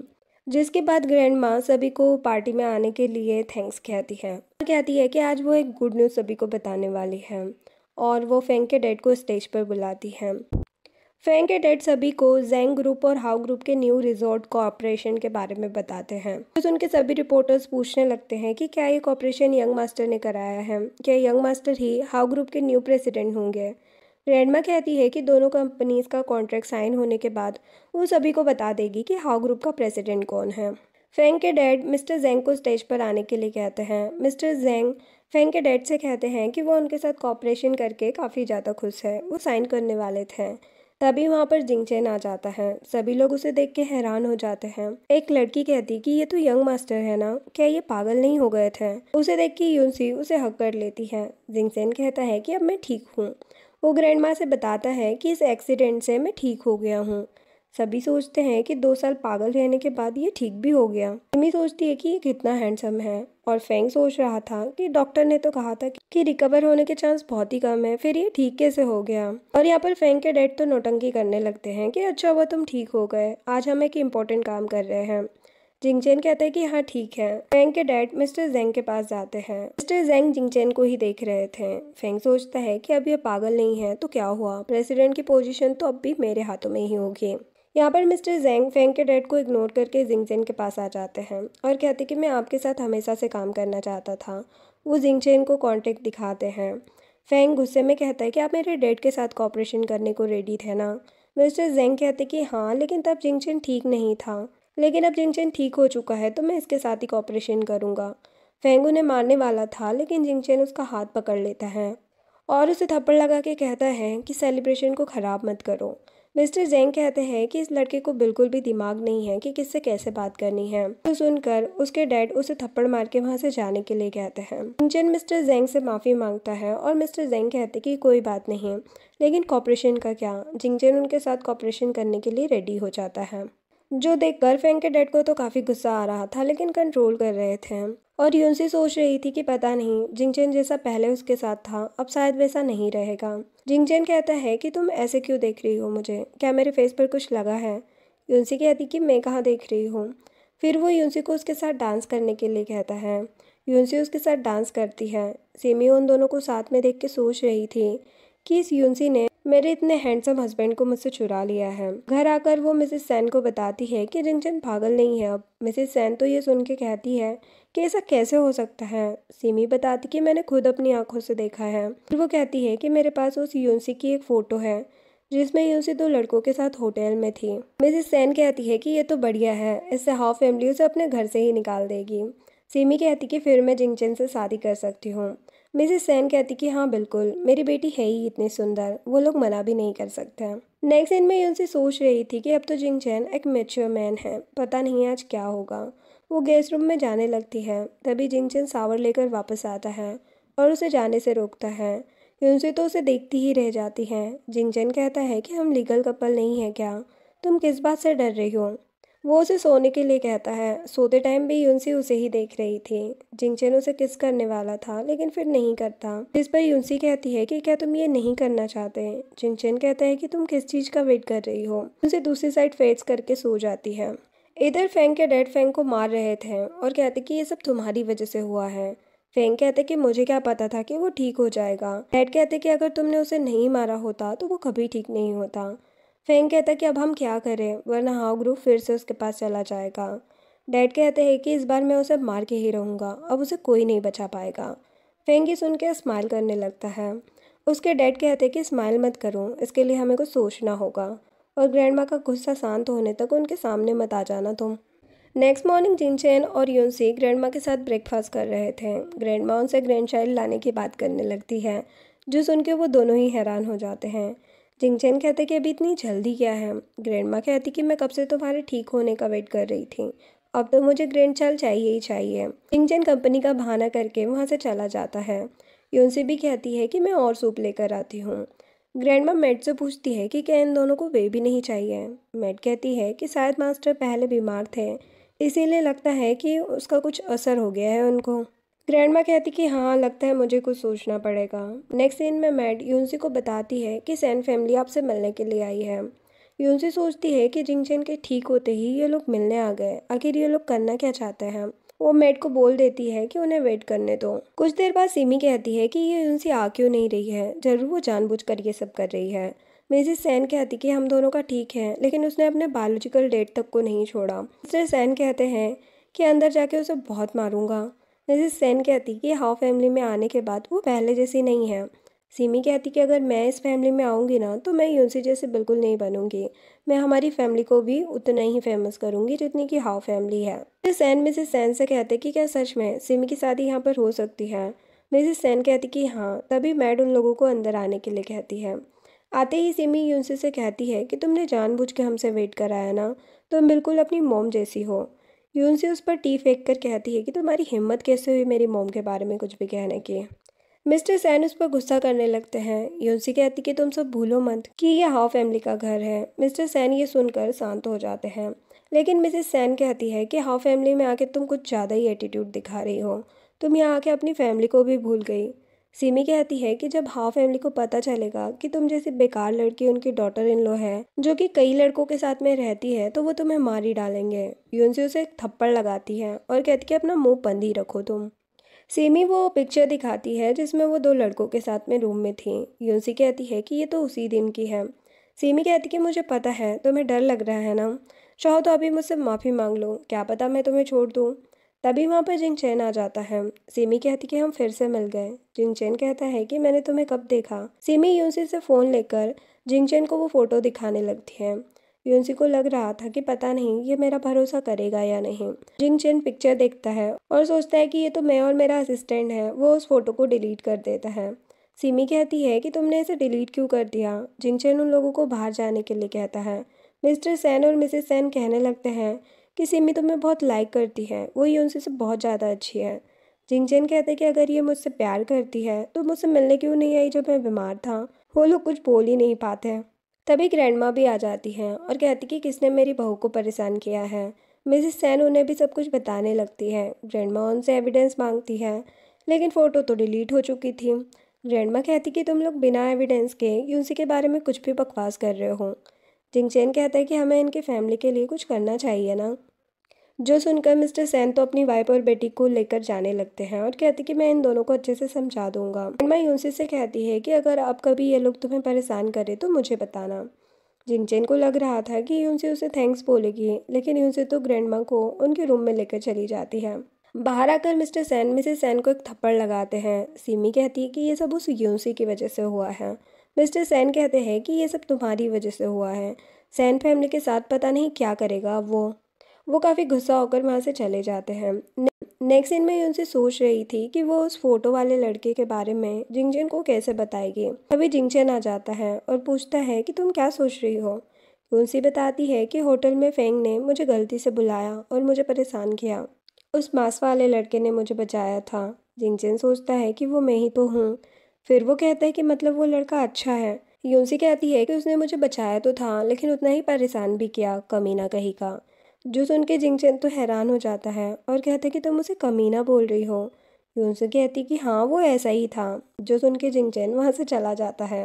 जिसके बाद ग्रैंड माँ सभी को पार्टी में आने के लिए थैंक्स कहती है और कहती है कि आज वो एक गुड न्यूज़ सभी को बताने वाली है और वो फेंग के डैड को स्टेज पर बुलाती है। फेंग के डैड सभी को जेंग ग्रुप और हाउ ग्रुप के न्यू रिजॉर्ट कॉर्पोरेशन के बारे में बताते हैं। तो सुन के सभी रिपोर्टर्स पूछने लगते हैं कि क्या ये कॉर्पोरेशन यंग मास्टर ने कराया है? क्या young master he how group के न्यू प्रेसिडेंट होंगे? ग्रैंडमा कहती है कि दोनों कंपनीज का कॉन्ट्रैक्ट साइन होने के बाद वो सभी को बता देगी कि हाउ ग्रुप का प्रेसिडेंट कौन है। फेंग के डैड मिस्टर जेंग को स्टेज पर आने के लिए कहते हैं। मिस्टर जेंग फेंग के डैड से कहते हैं कि वो उनके साथ कॉपरेशन करके काफ़ी ज़्यादा खुश है। वो साइन करने वाले थे। तभी वहाँ पर जिंगचैन आ जाता है। सभी लोग उसे देख के हैरान हो जाते हैं। एक लड़की कहती कि ये तो यंग मास्टर है ना, क्या ये पागल नहीं हो गए थे? उसे देख के यूनसी उसे हक कर लेती है। जिंगचैन कहता है कि अब मैं ठीक हूँ। वो ग्रैंड माँ से बताता है कि इस एक्सीडेंट से मैं ठीक हो गया हूँ। सभी सोचते हैं कि 2 साल पागल रहने के बाद ये ठीक भी हो गया। मिमी सोचती है कि ये कितना हैंडसम है और फेंग सोच रहा था कि डॉक्टर ने तो कहा था कि रिकवर होने के चांस बहुत ही कम है, फिर ये ठीक कैसे हो गया। और यहाँ पर फेंग के डैड तो नौटंकी करने लगते हैं कि अच्छा हुआ तुम ठीक हो गए, आज हम एक इम्पोर्टेंट काम कर रहे हैं। जिंगचैन कहता है कि हाँ ठीक है। फेंग के डैड मिस्टर जेंग के पास जाते हैं। मिस्टर जेंग जिंगचैन को ही देख रहे थे। फेंग सोचता है कि अब ये पागल नहीं है तो क्या हुआ, प्रेसिडेंट की पोजीशन तो अब भी मेरे हाथों में ही होगी। यहाँ पर मिस्टर जेंग फेंग के डैड को इग्नोर करके जिंगचैन के पास आ जाते हैं और कहते कि मैं आपके साथ हमेशा से काम करना चाहता था। वो जिंगचैन को कॉन्ट्रैक्ट दिखाते हैं। फेंग गुस्से में कहता है कि आप मेरे डैड के साथ कॉपरेशन करने को रेडी थे ना। मिस्टर जेंग कहते कि हाँ लेकिन तब जिंगचैन ठीक नहीं था, लेकिन अब जिंगचैन ठीक हो चुका है तो मैं इसके साथ ही कॉपरेशन करूँगा। फेंग उन्हें मारने वाला था लेकिन जिंगचैन उसका हाथ पकड़ लेता है और उसे थप्पड़ लगा के कहता है कि सेलिब्रेशन को ख़राब मत करो। मिस्टर जेंग कहते हैं कि इस लड़के को बिल्कुल भी दिमाग नहीं है कि किससे कैसे बात करनी है। तो सुनकर उसके डैड उसे थप्पड़ मार के वहाँ से जाने के लिए कहते हैं। जिंगचैन मिस्टर जेंग से माफ़ी मांगता है और मिस्टर जेंग कहते कि कोई बात नहीं, लेकिन कॉपरेशन का क्या? जिंगचैन उनके साथ कॉपरेशन करने के लिए रेडी हो जाता है। जो देखकर फेंग के डैड को तो काफ़ी गुस्सा आ रहा था लेकिन कंट्रोल कर रहे थे। और यूनसी सोच रही थी कि पता नहीं जिंगचैन जैसा पहले उसके साथ था अब शायद वैसा नहीं रहेगा। जिंगचैन कहता है कि तुम ऐसे क्यों देख रही हो मुझे, क्या मेरे फेस पर कुछ लगा है? यूनसी कहती कि मैं कहाँ देख रही हूँ। फिर वो यूनसी को उसके साथ डांस करने के लिए कहता है। यूनसी उसके साथ डांस करती है। सिमी उन दोनों को साथ में देख के सोच रही थी कि इस यूनसी ने मेरे इतने हैंडसम हस्बैंड को मुझसे चुरा लिया है। घर आकर वो मिसेस सैन को बताती है कि जिंगचैन पागल नहीं है अब। मिसेस सैन तो ये सुन के कहती है कि ऐसा कैसे हो सकता है। सिमी बताती कि मैंने खुद अपनी आंखों से देखा है। फिर वो कहती है कि मेरे पास उस यूनसी की एक फ़ोटो है जिसमें यूनसी 2 लड़कों के साथ होटल में थी। मिसेस सैन कहती है कि ये तो बढ़िया है, इससे हाफ फैमिली उसे अपने घर से ही निकाल देगी। सिमी कहती कि फिर मैं जिंगचैन से शादी कर सकती हूँ। मिसेस सैन कहती कि हाँ बिल्कुल, मेरी बेटी है ही इतनी सुंदर, वो लोग मना भी नहीं कर सकते। नेक्स्ट सीन में यूनसी सोच रही थी कि अब तो जिंगचैन एक मैच्योर मैन है, पता नहीं आज क्या होगा। वो गेस्ट रूम में जाने लगती है। तभी जिंगचन शावर लेकर वापस आता है और उसे जाने से रोकता है। यूनसी तो उसे देखती ही रह जाती है। जिंगचन कहता है कि हम लीगल कपल नहीं है क्या, तुम किस बात से डर रही हो। वो उसे सोने के लिए कहता है। सोते टाइम भी यूनसी उसे ही देख रही थी। जिंगचन उसे किस करने वाला था लेकिन फिर नहीं करता, जिस पर यूनसी कहती है कि क्या तुम ये नहीं करना चाहते। जिंगचन कहता है कि तुम किस चीज़ का वेट कर रही हो। उनसे दूसरी साइड फेस करके सो जाती है। इधर फेंग के डैड फेंग को मार रहे थे और कहते कि ये सब तुम्हारी वजह से हुआ है। फेंग कहते कि मुझे क्या पता था कि वो ठीक हो जाएगा। डैड कहते कि अगर तुमने उसे नहीं मारा होता तो वो कभी ठीक नहीं होता। फेंग कहता कि अब हम क्या करें, वरना हाउ ग्रुप फिर से उसके पास चला जाएगा। डैड कहते हैं कि इस बार मैं उसे मार के ही रहूँगा, अब उसे कोई नहीं बचा पाएगा। फेंग ये सुन के स्माइल करने लगता है। उसके डैड कहते कि स्माइल मत करो, इसके लिए हमें कुछ सोचना होगा, और ग्रैंड माँ का गुस्सा शांत होने तक उनके सामने मत आ जाना तुम। नेक्स्ट मॉर्निंग जिनचैन और यूनसी ग्रैंड माँ के साथ ब्रेकफास्ट कर रहे थे। ग्रैंड माँ उनसे ग्रैंड चाइल्ड लाने की बात करने लगती है, जो सुन के वो दोनों ही हैरान हो जाते हैं। जिंगचैन कहते कि अभी इतनी जल्दी क्या है। ग्रैंड माँ कहती कि मैं कब से तुम्हारे ठीक होने का वेट कर रही थी, अब तो मुझे ग्रैंड चाइल्ड चाहिए ही चाहिए। जिंगचैन कंपनी का बहाना करके वहाँ से चला जाता है। यूनसी भी कहती है कि मैं और सूप लेकर आती हूँ। ग्रैंड माँ मैट से पूछती है कि क्या इन दोनों को वे भी नहीं चाहिए। मैट कहती है कि शायद मास्टर पहले बीमार थे, इसीलिए लगता है कि उसका कुछ असर हो गया है उनको। ग्रैंडमा कहती कि हाँ, लगता है मुझे कुछ सोचना पड़ेगा। नेक्स्ट सीन में मैड यूनसी को बताती है कि सैन फैमिली आपसे मिलने के लिए आई है। यूनसी सोचती है कि जिंगचैन के ठीक होते ही ये लोग मिलने आ गए, आखिर ये लोग करना क्या चाहते हैं। वो मैड को बोल देती है कि उन्हें वेट करने दो। कुछ देर बाद सिमी कहती है कि ये यूनसी आ क्यों नहीं रही है, जरूर वो जानबूझकर ये सब कर रही है। मिसेस सैन कहती कि हम दोनों का ठीक है, लेकिन उसने अपने बायोलॉजिकल डेट तक को नहीं छोड़ा। मिस्टर सैन कहते हैं कि अंदर जाके उसे बहुत मारूंगा। मिसेस सैन कहती कि हाउ फैमिली में आने के बाद वो पहले जैसी नहीं है। सिमी कहती कि अगर मैं इस फैमिली में आऊँगी ना तो मैं यूनसी जैसे बिल्कुल नहीं बनूंगी। मैं हमारी फैमिली को भी उतना ही फेमस करूंगी जितनी कि हाउ फैमिली है। मिसेस सैन से कहते कि क्या सच में सिमी की शादी यहाँ पर हो सकती है। मिसेस सैन कहती कि हाँ। तभी मैड उन लोगों को अंदर आने के लिए कहती है। आते ही सिमी यूनसी से कहती है कि तुमने जानबूझ के हमसे वेट कराया ना, तुम बिल्कुल अपनी मॉम जैसी हो। यूनसी उस पर टी फेंक कर कहती है कि तुम्हारी हिम्मत कैसे हुई मेरी मॉम के बारे में कुछ भी कहने की। मिस्टर सैन उस पर गुस्सा करने लगते हैं। यूनसी कहती कि तुम सब भूलो मत कि ये हाउ फैमिली का घर है। मिस्टर सैन ये सुनकर शांत हो जाते हैं, लेकिन मिसेस सैन कहती है कि हाउ फैमिली में आके तुम कुछ ज़्यादा ही एटीट्यूड दिखा रही हो, तुम यहाँ आके अपनी फैमिली को भी भूल गई। सिमी कहती है कि जब हाउ फैमिली को पता चलेगा कि तुम जैसी बेकार लड़की उनकी डॉटर इन लॉ है, जो कि कई लड़कों के साथ में रहती है, तो वो तुम्हें मार ही डालेंगे। यूनसी उसे एक थप्पड़ लगाती है और कहती कि अपना मुंह बंद ही रखो तुम। सिमी वो पिक्चर दिखाती है जिसमें वो दो लड़कों के साथ में रूम में थी। यूनसी कहती है कि ये तो उसी दिन की है। सिमी कहती कि मुझे पता है तुम्हें डर लग रहा है ना, चाहो तो अभी मुझसे माफ़ी मांग लो, क्या पता मैं तुम्हें छोड़ दूँ। तभी वहाँ पर जिंगचैन आ जाता है। सिमी कहती कि हम फिर से मिल गए। जिंगचैन कहता है कि मैंने तुम्हें कब देखा। सिमी यूनसी से फ़ोन लेकर जिंगचैन को वो फ़ोटो दिखाने लगती है। यूनसी को लग रहा था कि पता नहीं ये मेरा भरोसा करेगा या नहीं। जिंगचैन पिक्चर देखता है और सोचता है कि ये तो मैं और मेरा असिस्टेंट है। वो उस फोटो को डिलीट कर देता है। सिमी कहती है कि तुमने इसे डिलीट क्यों कर दिया। जिंगचैन उन लोगों को बाहर जाने के लिए कहता है। मिस्टर सैन और मिसेस सैन कहने लगते हैं कि सिमी तुम्हें बहुत लाइक करती है, वो यूनसी से बहुत ज़्यादा अच्छी है। जिंगचैन कहते हैं कि अगर ये मुझसे प्यार करती है तो मुझसे मिलने क्यों नहीं आई जब मैं बीमार था। वो लोग कुछ बोल ही नहीं पाते। तभी ग्रैंड माँ भी आ जाती हैं और कहती कि किसने मेरी बहू को परेशान किया है। मिसेस सैन उन्हें भी सब कुछ बताने लगती है। ग्रैंड माँ उनसे एविडेंस मांगती है, लेकिन फ़ोटो तो डिलीट हो चुकी थी। ग्रैंड माँ कहती कि तुम लोग बिना एविडेंस के यूनसी के बारे में कुछ भी बकवास कर रहे हो। जिंगचैन कहता है कि हमें इनकी फैमिली के लिए कुछ करना चाहिए ना। जो सुनकर मिस्टर सैन तो अपनी वाइफ और बेटी को लेकर जाने लगते हैं और कहते कि मैं इन दोनों को अच्छे से समझा दूंगा। मैं यूनसी से कहती है कि अगर अब कभी ये लोग तुम्हें परेशान करे तो मुझे बताना। जिनचैन को लग रहा था कि यूनसी उसे थैंक्स बोलेगी, लेकिन यूनसी तो ग्रैंडमा को उनके रूम में लेकर चली जाती है। बाहर आकर मिस्टर सैन मिसेस सैन को एक थप्पड़ लगाते हैं। सिमी कहती है कि ये सब उस यूनसी की वजह से हुआ है। मिस्टर सैन कहते हैं कि ये सब तुम्हारी वजह से हुआ है। सैन फैमिली के साथ पता नहीं क्या करेगा वो काफ़ी गुस्सा होकर वहाँ से चले जाते हैं। नेक्स्ट सीन में यूनसी सोच रही थी कि वो उस फोटो वाले लड़के के बारे में जिंगचैन को कैसे बताएगी। तभी जिंगचैन आ जाता है और पूछता है कि तुम क्या सोच रही हो। यूनसी बताती है कि होटल में फेंग ने मुझे गलती से बुलाया और मुझे परेशान किया। उस मांस वाले लड़के ने मुझे बचाया था। जिंगचन सोचता है कि वो मैं ही तो हूँ। फिर वो कहता है कि मतलब वो लड़का अच्छा है। यूनसी कहती है कि उसने मुझे बचाया तो था लेकिन उतना ही परेशान भी किया, कमीना कहीं का। जो सुन के जिंगचन तो हैरान हो जाता है और कहता है कि तुम उसे कमीना बोल रही हो। यूनसी कहती कि हाँ वो ऐसा ही था। जो सुन के जिंगचन वहाँ से चला जाता है।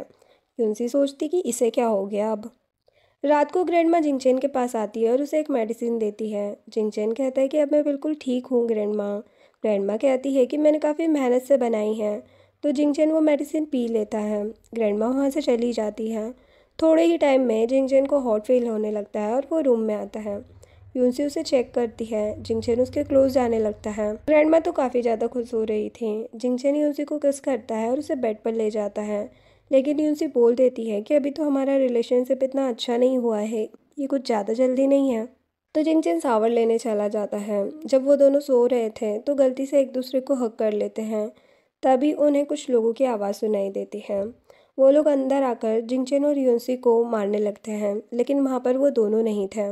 यूनसी सोचती कि इसे क्या हो गया अब। रात को ग्रैंडमा जिंगचैन के पास आती है और उसे एक मेडिसिन देती है। जिंगचैन कहता है कि अब मैं बिल्कुल ठीक हूँ ग्रैंडमा। ग्रैंडमा कहती है कि मैंने काफ़ी मेहनत से बनाई है। तो जिंगचैन वो मेडिसिन पी लेता है। ग्रैंडमा वहाँ से चली जाती है। थोड़े ही टाइम में जिंगचैन को हॉट फील होने लगता है और वो रूम में आता है। यूनसी उसे चेक करती है। जिंगचैन उसके क्लोज जाने लगता है। ग्रैंडमा तो काफ़ी ज़्यादा खुश हो रही थी। जिंगचैन यूनसी को किस करता है और उसे बेड पर ले जाता है। लेकिन यूनसी बोल देती है कि अभी तो हमारा रिलेशनशिप इतना अच्छा नहीं हुआ है, ये कुछ ज़्यादा जल्दी नहीं है। तो जिंगचैन शावर लेने चला जाता है। जब वो दोनों सो रहे थे तो गलती से एक दूसरे को हक कर लेते हैं। तभी उन्हें कुछ लोगों की आवाज़ सुनाई देती है। वो लोग अंदर आकर जिंगचैन और यूनसी को मारने लगते हैं, लेकिन वहाँ पर वो दोनों नहीं थे।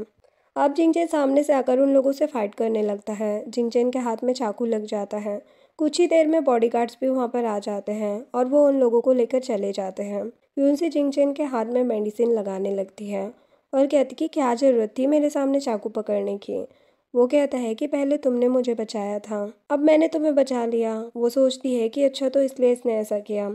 अब जिंगचैन सामने से आकर उन लोगों से फाइट करने लगता है। जिंगचैन के हाथ में चाकू लग जाता है। कुछ ही देर में बॉडीगार्ड्स भी वहाँ पर आ जाते हैं और वो उन लोगों को लेकर चले जाते हैं। यूनसी जिंगचैन के हाथ में मेडिसिन लगाने लगती है और कहती कि क्या ज़रूरत थी मेरे सामने चाकू पकड़ने की। वो कहता है कि पहले तुमने मुझे बचाया था, अब मैंने तुम्हें बचा लिया। वो सोचती है कि अच्छा तो इसलिए इसने ऐसा किया।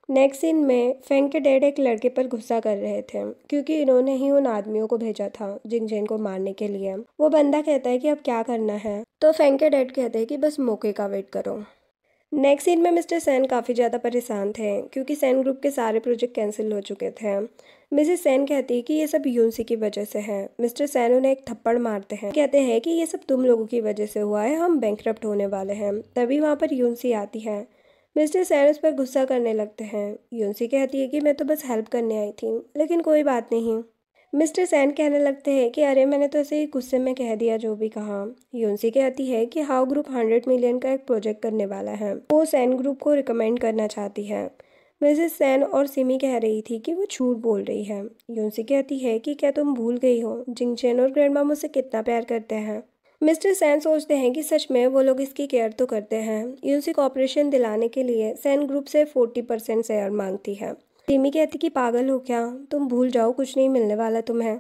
नेक्स्ट सीन में फेंग के डैड एक लड़के पर गुस्सा कर रहे थे क्योंकि इन्होंने ही उन आदमियों को भेजा था जिंगचैन को मारने के लिए। वो बंदा कहता है कि अब क्या करना है, तो फेंग के डैड कहते हैं कि बस मौके का वेट करो। नेक्स्ट सीन में मिस्टर सेन काफ़ी ज़्यादा परेशान थे क्योंकि सेन ग्रुप के सारे प्रोजेक्ट कैंसिल हो चुके थे। मिसेस सेन कहती है कि ये सब यूनसी की वजह से है। मिस्टर सेन उन्हें एक थप्पड़ मारते हैं, कहते हैं कि ये सब तुम लोगों की वजह से हुआ है, हम बैंकरप्ट होने वाले हैं। तभी वहाँ पर यूनसी आती है। मिस्टर सेन उस पर गुस्सा करने लगते हैं। यूनसी कहती है कि मैं तो बस हेल्प करने आई थी, लेकिन कोई बात नहीं। मिस्टर सैन कहने लगते हैं कि अरे मैंने तो ऐसे ही गुस्से में कह दिया जो भी कहा। यूनसी कहती है कि हाउ ग्रुप 100 मिलियन का एक प्रोजेक्ट करने वाला है, वो सैन ग्रुप को रिकमेंड करना चाहती है। मिसेस सैन और सिमी कह रही थी कि वो झूठ बोल रही है। यूनसी कहती है कि क्या तुम भूल गई हो जिंगचैन और ग्रैंडमा मुझसे कितना प्यार करते हैं। मिस्टर सैन सोचते हैं कि सच में वो लोग इसकी केयर तो करते हैं। यूनसी कॉपरेशन दिलाने के लिए सैन ग्रुप से 40% शेयर मांगती है। सिमी कहती कि पागल हो क्या, तुम भूल जाओ, कुछ नहीं मिलने वाला तुम्हें।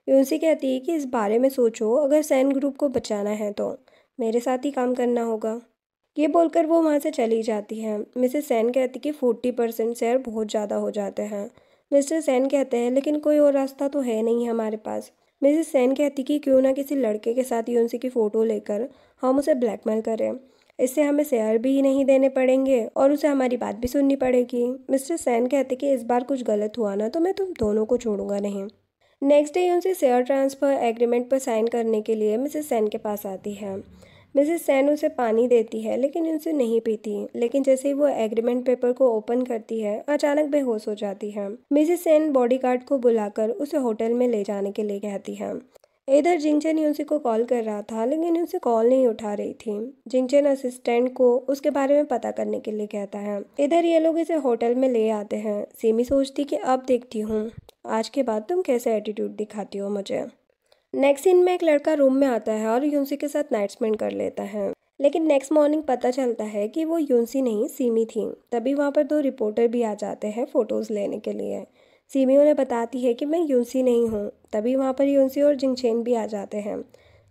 यूनसी कहती है कि इस बारे में सोचो, अगर सैन ग्रुप को बचाना है तो मेरे साथ ही काम करना होगा। ये बोलकर वो वहाँ से चली जाती है। मिसेस सैन कहती कि 40% शेयर बहुत ज़्यादा हो जाते हैं। मिस्टर सैन कहते हैं लेकिन कोई और रास्ता तो है नहीं हमारे पास। मिसेस सैन कहती कि क्यों ना किसी लड़के के साथ यूनसी की फ़ोटो लेकर हम उसे ब्लैकमेल करें। इससे हमें शेयर भी नहीं देने पड़ेंगे और उसे हमारी बात भी सुननी पड़ेगी। मिस्टर सैन कहते कि इस बार कुछ गलत हुआ ना तो मैं तुम दोनों को छोड़ूंगा नहीं। नेक्स्ट डे उनसे शेयर ट्रांसफ़र एग्रीमेंट पर साइन करने के लिए मिसेस सैन के पास आती है। मिसेस सैन उसे पानी देती है लेकिन उनसे नहीं पीती। लेकिन जैसे ही वो एग्रीमेंट पेपर को ओपन करती है अचानक बेहोश हो जाती है। मिसेस सैन बॉडीगार्ड को बुलाकर उसे होटल में ले जाने के लिए कहती है। इधर जिंगचैन यूनसी को कॉल कर रहा था लेकिन यूनसी कॉल नहीं उठा रही थी। जिंगचैन असिस्टेंट को उसके बारे में पता करने के लिए कहता है। इधर ये लोग इसे होटल में ले आते हैं। सिमी सोचती कि अब देखती हूँ आज के बाद तुम कैसे एटीट्यूड दिखाती हो मुझे। नेक्स्ट सीन में एक लड़का रूम में आता है और यूनसी के साथ नाइट स्पेंड कर लेता है। लेकिन नेक्स्ट मॉर्निंग पता चलता है कि वो यूनसी नहीं सिमी थी। तभी वहाँ पर दो रिपोर्टर भी आ जाते हैं फ़ोटोज़ लेने के लिए। सिमी उन्हें बताती है कि मैं यूनसी नहीं हूँ। तभी वहाँ पर यूनसी और जिंगचैन भी आ जाते हैं।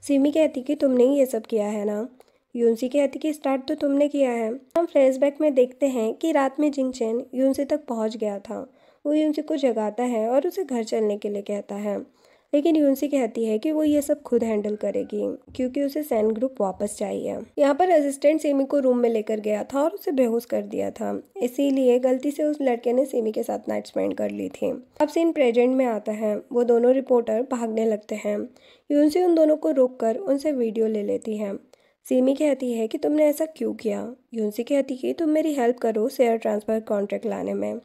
सिमी कहती कि तुमने ही ये सब किया है ना। यूनसी कहती कि स्टार्ट तो तुमने किया है। हम फ्लैशबैक में देखते हैं कि रात में जिंगचैन यूनसी तक पहुँच गया था। वो यूनसी को जगाता है और उसे घर चलने के लिए कहता है। लेकिन यूनसी कहती है कि वो ये सब खुद हैंडल करेगी क्योंकि उसे सैन ग्रुप वापस चाहिए। यहाँ पर असिस्टेंट सिमी को रूम में लेकर गया था और उसे बेहोश कर दिया था, इसीलिए गलती से उस लड़के ने सिमी के साथ नाइट स्पेंड कर ली थी। अब सीन प्रेजेंट में आता है। वो दोनों रिपोर्टर भागने लगते हैं। यूनसी उन दोनों को रोककर उनसे वीडियो ले लेती है। सिमी कहती है कि तुमने ऐसा क्यों किया। यूनसी कहती कि तुम मेरी हेल्प करो शेयर ट्रांसफ़र कॉन्ट्रैक्ट लाने में।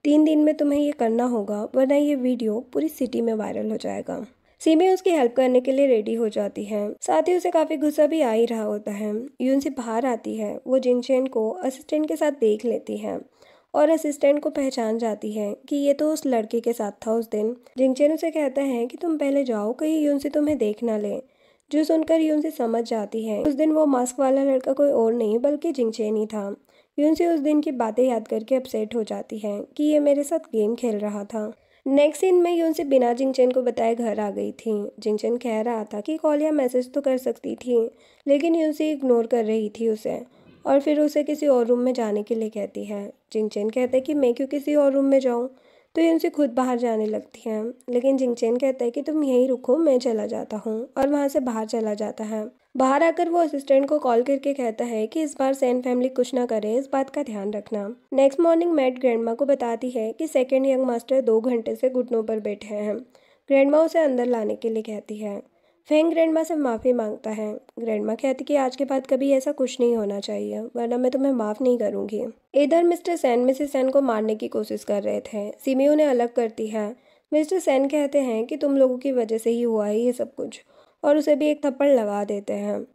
3 दिन में तुम्हें ये करना होगा वरना ये वीडियो पूरी सिटी में वायरल हो जाएगा। सीमी उसकी हेल्प करने के लिए रेडी हो जाती है। साथ ही उसे काफ़ी गुस्सा भी आ ही रहा होता है। यून से बाहर आती है। वो जिंगचैन को असिस्टेंट के साथ देख लेती है और असिस्टेंट को पहचान जाती है कि ये तो उस लड़के के साथ था उस दिन। जिंगचेन उसे कहता है कि तुम पहले जाओ, कहीं यून से तुम्हें देख ना ले। जो सुनकर यून से समझ जाती है उस दिन वो मास्क वाला लड़का कोई और नहीं बल्कि जिंगचेन ही था। यून से उस दिन की बातें याद करके अपसेट हो जाती है कि ये मेरे साथ गेम खेल रहा था। नेक्स्ट सीन में यून से बिना जिंगचेन को बताए घर आ गई थी। जिंगचेन कह रहा था कि कॉल या मैसेज तो कर सकती थी, लेकिन यून से इग्नोर कर रही थी उसे, और फिर उसे किसी और रूम में जाने के लिए कहती है। जिंगचेन कहता है कि मैं क्यों किसी और रूम में जाऊं, तो यून से खुद बाहर जाने लगती है, लेकिन जिंगचेन कहता है कि तुम यहीं रुको, मैं चला जाता हूँ, और वहाँ से बाहर चला जाता है। बाहर आकर वो असिस्टेंट को कॉल करके कहता है कि इस बार सैन फैमिली कुछ ना करे, इस बात का ध्यान रखना। नेक्स्ट मॉर्निंग मैट ग्रैंडमा को बताती है कि सेकंड यंग मास्टर 2 घंटे से घुटनों पर बैठे हैं। ग्रैंडमा उसे अंदर लाने के लिए कहती है। फेंग ग्रैंडमा से माफ़ी मांगता है। ग्रैंडमा कहती कि आज के बाद कभी ऐसा कुछ नहीं होना चाहिए, वरना मैं तुम्हें माफ़ नहीं करूंगी। इधर मिस्टर सैन मिसेस सैन को मारने की कोशिश कर रहे थे। सिमी उन्हें अलग करती है। मिस्टर सैन कहते हैं कि तुम लोगों की वजह से ही हुआ है ये सब कुछ, और उसे भी एक थप्पड़ लगा देते हैं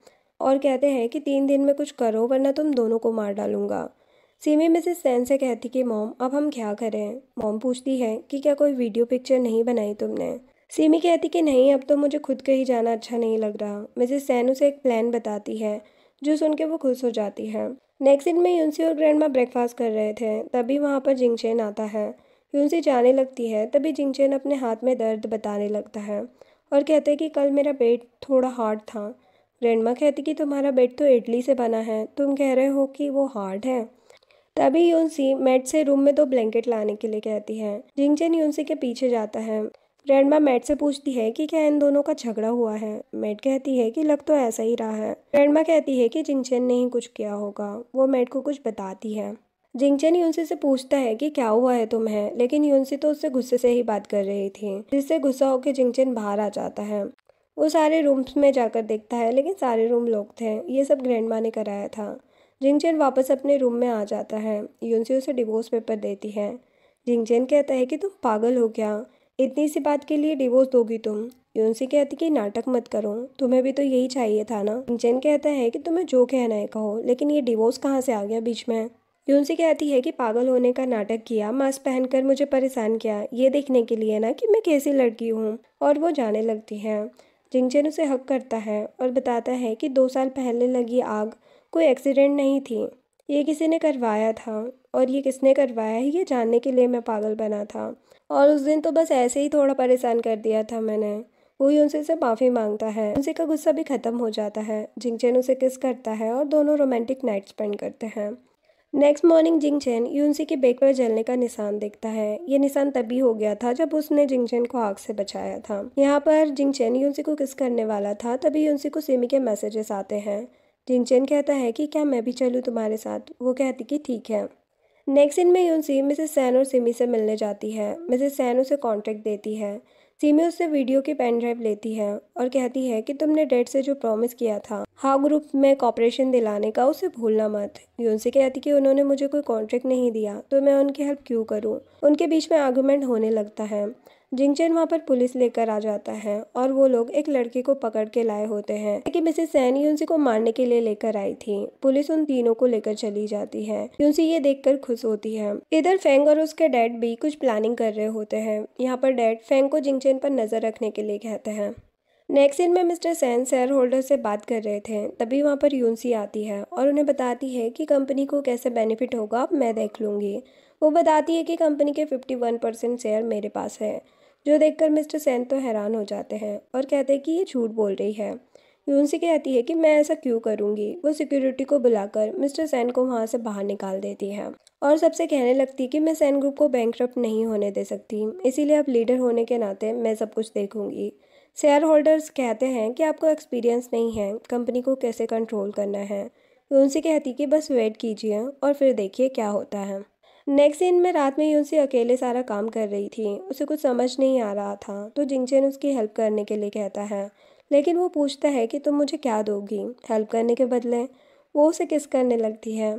और कहते हैं कि 3 दिन में कुछ करो वरना तुम दोनों को मार डालूंगा। सिमी मिसेस सैन से कहती कि मॉम अब हम क्या करें। मॉम पूछती है कि क्या कोई वीडियो पिक्चर नहीं बनाई तुमने। सिमी कहती कि नहीं, अब तो मुझे खुद कहीं जाना अच्छा नहीं लग रहा। मिसेस सैन उसे एक प्लान बताती है, जो सुन के वो खुश हो जाती है। नेक्स्ट दिन में यूनसी और ग्रैंडमा ब्रेकफास्ट कर रहे थे, तभी वहाँ पर जिंगचेन आता है। यूनसी जाने लगती है, तभी जिंगचेन अपने हाथ में दर्द बताने लगता है और कहते हैं कि कल मेरा पेट थोड़ा हार्ड था। ग्रैंडमा कहती कि तुम्हारा बेड तो इडली से बना है, तुम कह रहे हो कि वो हार्ड है। तभी यूनसी मैट से रूम में 2 ब्लैंकेट लाने के लिए कहती है। जिंगचेन यूनसी के पीछे जाता है। ग्रैंडमा मैट से पूछती है कि क्या इन दोनों का झगड़ा हुआ है। मैट कहती है कि लग तो ऐसा ही रहा है। ग्रैंडमा कहती है कि जिंगचेन ने ही कुछ किया होगा। वो मैट को कुछ बताती है। जिंगचेन यूनसी से पूछता है कि क्या हुआ है तुम्हें, लेकिन यूनसी तो उससे गुस्से से ही बात कर रही थी, जिससे गुस्सा होकर जिंगचेन बाहर आ जाता है। वो सारे रूम्स में जाकर देखता है, लेकिन सारे रूम लॉक थे। ये सब ग्रैंडमा ने कराया था। जिंगचेन वापस अपने रूम में आ जाता है। यूनसी उसे डिवोर्स पेपर देती है। जिंगचेन कहता है कि तुम पागल हो क्या, इतनी सी बात के लिए डिवोर्स दोगी तुम। यूनसी कहती कि नाटक मत करो, तुम्हें भी तो यही चाहिए था ना। जिंगचेन कहता है कि तुम्हें जो कहना है कहो, लेकिन ये डिवोर्स कहाँ से आ गया बीच में। यूनसी कहती है कि पागल होने का नाटक किया, मास्क पहनकर मुझे परेशान किया, ये देखने के लिए ना कि मैं कैसी लड़की हूँ, और वो जाने लगती है। जिंगचेन उसे हक करता है और बताता है कि 2 साल पहले लगी आग कोई एक्सीडेंट नहीं थी, ये किसी ने करवाया था, और ये किसने करवाया है ये जानने के लिए मैं पागल बना था, और उस दिन तो बस ऐसे ही थोड़ा परेशान कर दिया था मैंने। वो यूनसी से माफ़ी मांगता है। यूनसी का गुस्सा भी खत्म हो जाता है। जिंगचेन उसे किस करता है और दोनों रोमांटिक नाइट स्पेंड करते हैं। नेक्स्ट मॉर्निंग जिंगचेन यूनसी के बेक पर जलने का निशान देखता है। ये निशान तभी हो गया था जब उसने जिंगचेन को आग से बचाया था। यहाँ पर जिंगचेन यूनसी को किस करने वाला था, तभी यूनसी को सिमी के मैसेजेस आते हैं। जिंगचेन कहता है कि क्या मैं भी चलूँ तुम्हारे साथ। वो कहती कि ठीक है। नेक्स्ट सीन में यूनसी मिसेस सैन और सिमी से मिलने जाती है। मिसेस सैन उसे कॉन्ट्रैक्ट देती है। सिमी उससे वीडियो की पेन ड्राइव लेती है और कहती है कि तुमने डैड से जो प्रॉमिस किया था हाँ ग्रुप में कॉपरेशन दिलाने का, उसे भूलना मत। यूनसी कहती कि उन्होंने मुझे कोई कॉन्ट्रैक्ट नहीं दिया तो मैं उनकी हेल्प क्यों करूं। उनके बीच में आर्गुमेंट होने लगता है। जिंगचेन वहाँ पर पुलिस लेकर आ जाता है और वो लोग एक लड़के को पकड़ के लाए होते हैं कि मिसेस सैन यूनसी को मारने के लिए लेकर आई थी। पुलिस उन तीनों को लेकर चली जाती है। यूनसी ये देखकर खुश होती है। इधर फेंग और उसके डैड भी कुछ प्लानिंग कर रहे होते हैं। यहाँ पर डैड फेंग को जिंगचेन पर नजर रखने के लिए कहते हैं। नेक्स्ट सीन में मिस्टर सैन शेयर होल्डर से बात कर रहे थे, तभी वहाँ पर यूनसी आती है और उन्हें बताती है कि कंपनी को कैसे बेनिफिट होगा अब मैं देख लूँगी। वो बताती है कि कंपनी के 51% शेयर मेरे पास है, जो देखकर मिस्टर सैन तो हैरान हो जाते हैं और कहते हैं कि ये झूठ बोल रही है। यूनसी कहती है कि मैं ऐसा क्यों करूँगी। वो सिक्योरिटी को बुलाकर मिस्टर सैन को वहाँ से बाहर निकाल देती है और सबसे कहने लगती है कि मैं सैन ग्रुप को बैंकरप्ट नहीं होने दे सकती, इसीलिए अब लीडर होने के नाते मैं सब कुछ देखूंगी। शेयर होल्डर्स कहते हैं कि आपको एक्सपीरियंस नहीं है कंपनी को कैसे कंट्रोल करना है। यूनसी कहती कि बस वेट कीजिए और फिर देखिए क्या होता है। नेक्स्ट सीन में रात में यूनसी अकेले सारा काम कर रही थी। उसे कुछ समझ नहीं आ रहा था तो जिंगचेन उसकी हेल्प करने के लिए कहता है, लेकिन वो पूछता है कि तुम मुझे क्या दोगी हेल्प करने के बदले। वो उसे किस करने लगती है,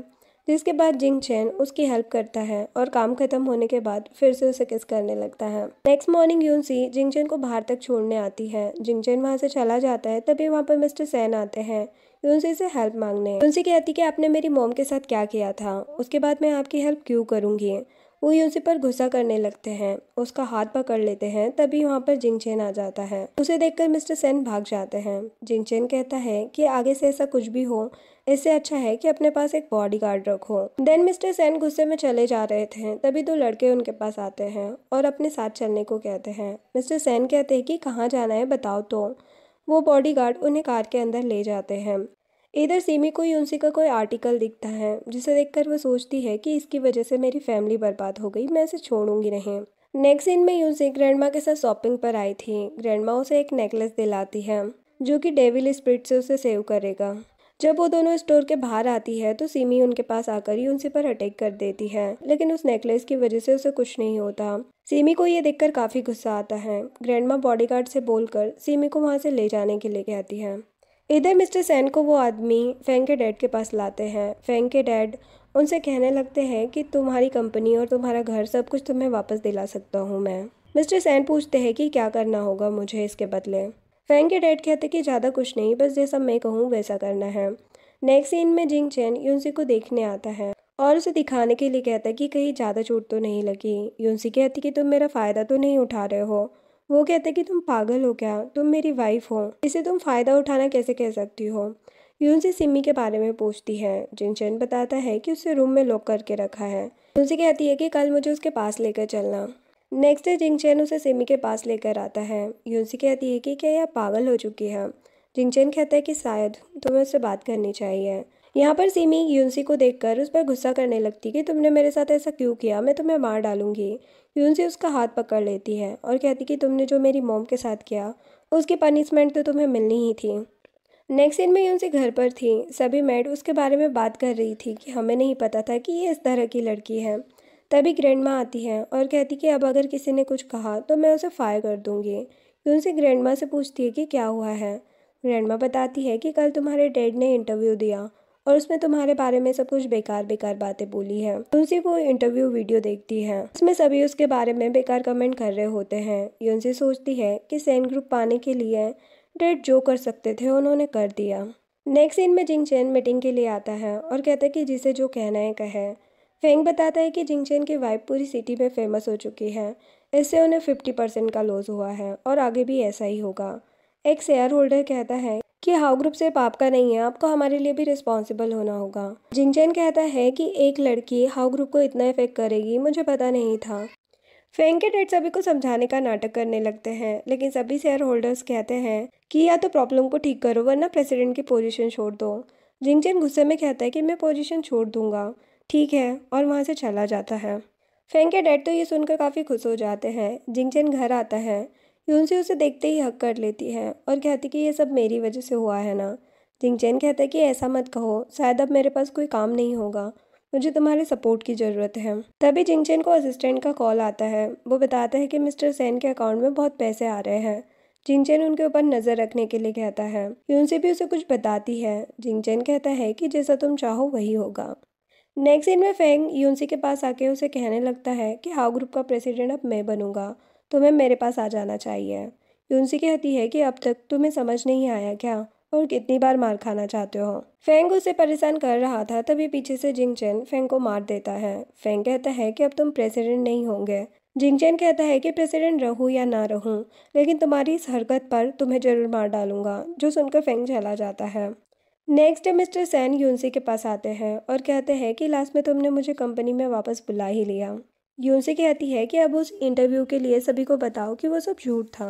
जिसके बाद जिंगचेन उसकी हेल्प करता है और काम खत्म होने के बाद फिर से उसे किस करने लगता है। नेक्स्ट मॉर्निंग यूनसी जिंगचेन को बाहर तक छोड़ने आती है। जिंगचेन वहाँ से चला जाता है, तभी वहाँ पर मिस्टर सैन आते हैं। यूनसी से हेल्प मांगने। यूनसी कहती कि आपने मेरी मॉम के साथ क्या किया था, उसके बाद मैं आपकी हेल्प क्यों करूँगी। वो यूनसी पर गुस्सा करने लगते हैं, उसका हाथ पकड़ लेते हैं। तभी वहाँ पर जिंगचेन आ जाता है। उसे देखकर मिस्टर सेन भाग जाते हैं। जिंगचेन कहता है कि आगे से ऐसा कुछ भी हो, इससे अच्छा है कि अपने पास एक बॉडीगार्ड रखो। देन मिस्टर सेन गुस्से में चले जा रहे थे, तभी दो लड़के उनके पास आते हैं और अपने साथ चलने को कहते हैं। मिस्टर सेन कहते हैं कि कहाँ जाना है बताओ तो। वो बॉडीगार्ड उन्हें कार के अंदर ले जाते हैं। इधर सिमी को यूनसी का कोई आर्टिकल दिखता है, जिसे देखकर वो सोचती है कि इसकी वजह से मेरी फैमिली बर्बाद हो गई, मैं इसे छोड़ूंगी नहीं। नेक्स्ट सीन में यूनसी ग्रैंडमा के साथ शॉपिंग पर आई थी। ग्रैंडमा उसे एक नेकलेस दिलाती है जो कि डेविल स्पिरिट से उसे सेव करेगा। जब वो दोनों स्टोर के बाहर आती है तो सिमी उनके पास आकर यूनसी पर अटैक कर देती है, लेकिन उस नेकलेस की वजह से उसे कुछ नहीं होता। सिमी को ये देखकर काफी गुस्सा आता है। ग्रैंडमा बॉडीगार्ड से बोलकर सिमी को वहां से ले जाने के लिए कहती है। इधर मिस्टर सेन को वो आदमी फेंग के डैड के पास लाते हैं। फेंग के डैड उनसे कहने लगते हैं कि तुम्हारी कंपनी और तुम्हारा घर सब कुछ तुम्हें वापस दिला सकता हूँ मैं। मिस्टर सेन पूछते हैं कि क्या करना होगा मुझे इसके बदले। फेंग के डैड कहते कि ज़्यादा कुछ नहीं, बस जैसा मैं कहूँ वैसा करना है। नेक्स्ट सीन में जिंग चेन यूनसी को देखने आता है और उसे दिखाने के लिए कहता है कि कहीं ज़्यादा चोट तो नहीं लगी। यूनसी कहती कि तुम मेरा फ़ायदा तो नहीं उठा रहे हो। वो कहते कि तुम पागल हो क्या, तुम मेरी वाइफ हो, इसे तुम फ़ायदा उठाना कैसे कह सकती हो। यूनसी सिमी के बारे में पूछती है। जिंगचेन बताता है कि उसे रूम में लॉक करके रखा है। यूनसी कहती है कि कल मुझे उसके पास लेकर चलना। नेक्स्ट डे जिंगचेन उसे सिमी के पास लेकर आता है। यूनसी कहती है कि क्या यह पागल हो चुकी है। जिंगचेन कहता है कि शायद तुम्हें उससे बात करनी चाहिए। यहाँ पर सिमी यूनसी को देखकर उस पर गुस्सा करने लगती कि तुमने मेरे साथ ऐसा क्यों किया, मैं तुम्हें मार डालूंगी। यूनसी उसका हाथ पकड़ लेती है और कहती कि तुमने जो मेरी मॉम के साथ किया उसकी पनिशमेंट तो तुम्हें मिलनी ही थी। नेक्स्ट सीन में यूनसी घर पर थी। सभी मेड उसके बारे में बात कर रही थी कि हमें नहीं पता था कि ये इस तरह की लड़की है। तभी ग्रैंडमा आती है और कहती कि अब अगर किसी ने कुछ कहा तो मैं उसे फायर कर दूंगी। यूनसी ग्रैंडमा से पूछती है कि क्या हुआ है। ग्रैंडमा बताती है कि कल तुम्हारे डैड ने इंटरव्यू दिया और उसमें तुम्हारे बारे में सब कुछ बेकार बेकार बातें बोली है। यूनसी वो इंटरव्यू वीडियो देखती है, उसमें सभी उसके बारे में बेकार कमेंट कर रहे होते हैं। यूनसी सोचती है कि सेन ग्रुप पाने के लिए डैड जो कर सकते थे उन्होंने कर दिया। नेक्स्ट सीन में जिंगचेन मीटिंग के लिए आता है और कहता है कि जिसे जो कहना है कहे। फेंग बताता है कि जिंगचेन की वाइफ पूरी सिटी में फेमस हो चुकी है, इससे उन्हें 50% का लॉस हुआ है और आगे भी ऐसा ही होगा। एक शेयर होल्डर कहता है कि हाउ ग्रुप सिर्फ आपका नहीं है, आपको हमारे लिए भी रिस्पॉन्सिबल होना होगा। जिंगचेन कहता है कि एक लड़की हाउ ग्रुप को इतना इफेक्ट करेगी, मुझे पता नहीं था। फेंग के डैड सभी को समझाने का नाटक करने लगते हैं, लेकिन सभी शेयर होल्डर्स कहते हैं कि या तो प्रॉब्लम को ठीक करो वरना प्रेसिडेंट की पोजीशन छोड़ दो। जिंगचेन गुस्से में कहता है कि मैं पोजीशन छोड़ दूंगा, ठीक है, और वहाँ से चला जाता है। फेंग के डैड तो ये सुनकर काफ़ी खुश हो जाते हैं। जिंगचेन घर आता है। यूनसी उसे देखते ही हक कर लेती है और कहती कि ये सब मेरी वजह से हुआ है ना। जिंगचेन कहता है कि ऐसा मत कहो, शायद अब मेरे पास कोई काम नहीं होगा, मुझे तुम्हारे सपोर्ट की ज़रूरत है। तभी जिंगचेन को असिस्टेंट का कॉल आता है। वो बताता है कि मिस्टर सेन के अकाउंट में बहुत पैसे आ रहे हैं। जिंगचेन उनके ऊपर नज़र रखने के लिए कहता है। यूनसी भी उसे कुछ बताती है। जिंगचेन कहता है कि जैसा तुम चाहो वही होगा। नेक्स्ट सीन में फेंग यूनसी के पास आके उसे कहने लगता है कि हाउ ग्रुप का प्रेसिडेंट अब मैं बनूंगा, तुम्हें मेरे पास आ जाना चाहिए। यूनसी कहती है कि अब तक तुम्हें समझ नहीं आया क्या, और कितनी बार मार खाना चाहते हो। फेंग उसे परेशान कर रहा था, तभी पीछे से जिंगचेन फेंग को मार देता है। फेंग कहता है कि अब तुम प्रेसिडेंट नहीं होंगे। जिंगचेन कहता है कि प्रेसिडेंट रहूं या ना रहूं, लेकिन तुम्हारी इस हरकत पर तुम्हें जरूर मार डालूंगा, जो सुनकर फेंग चला जाता है। नेक्स्ट डे मिस्टर सैन यूनसी के पास आते हैं और कहते हैं कि लास्ट में तुमने मुझे कंपनी में वापस बुला ही लिया। यूनसी कहती है कि अब उस इंटरव्यू के लिए सभी को बताओ कि वो सब झूठ था।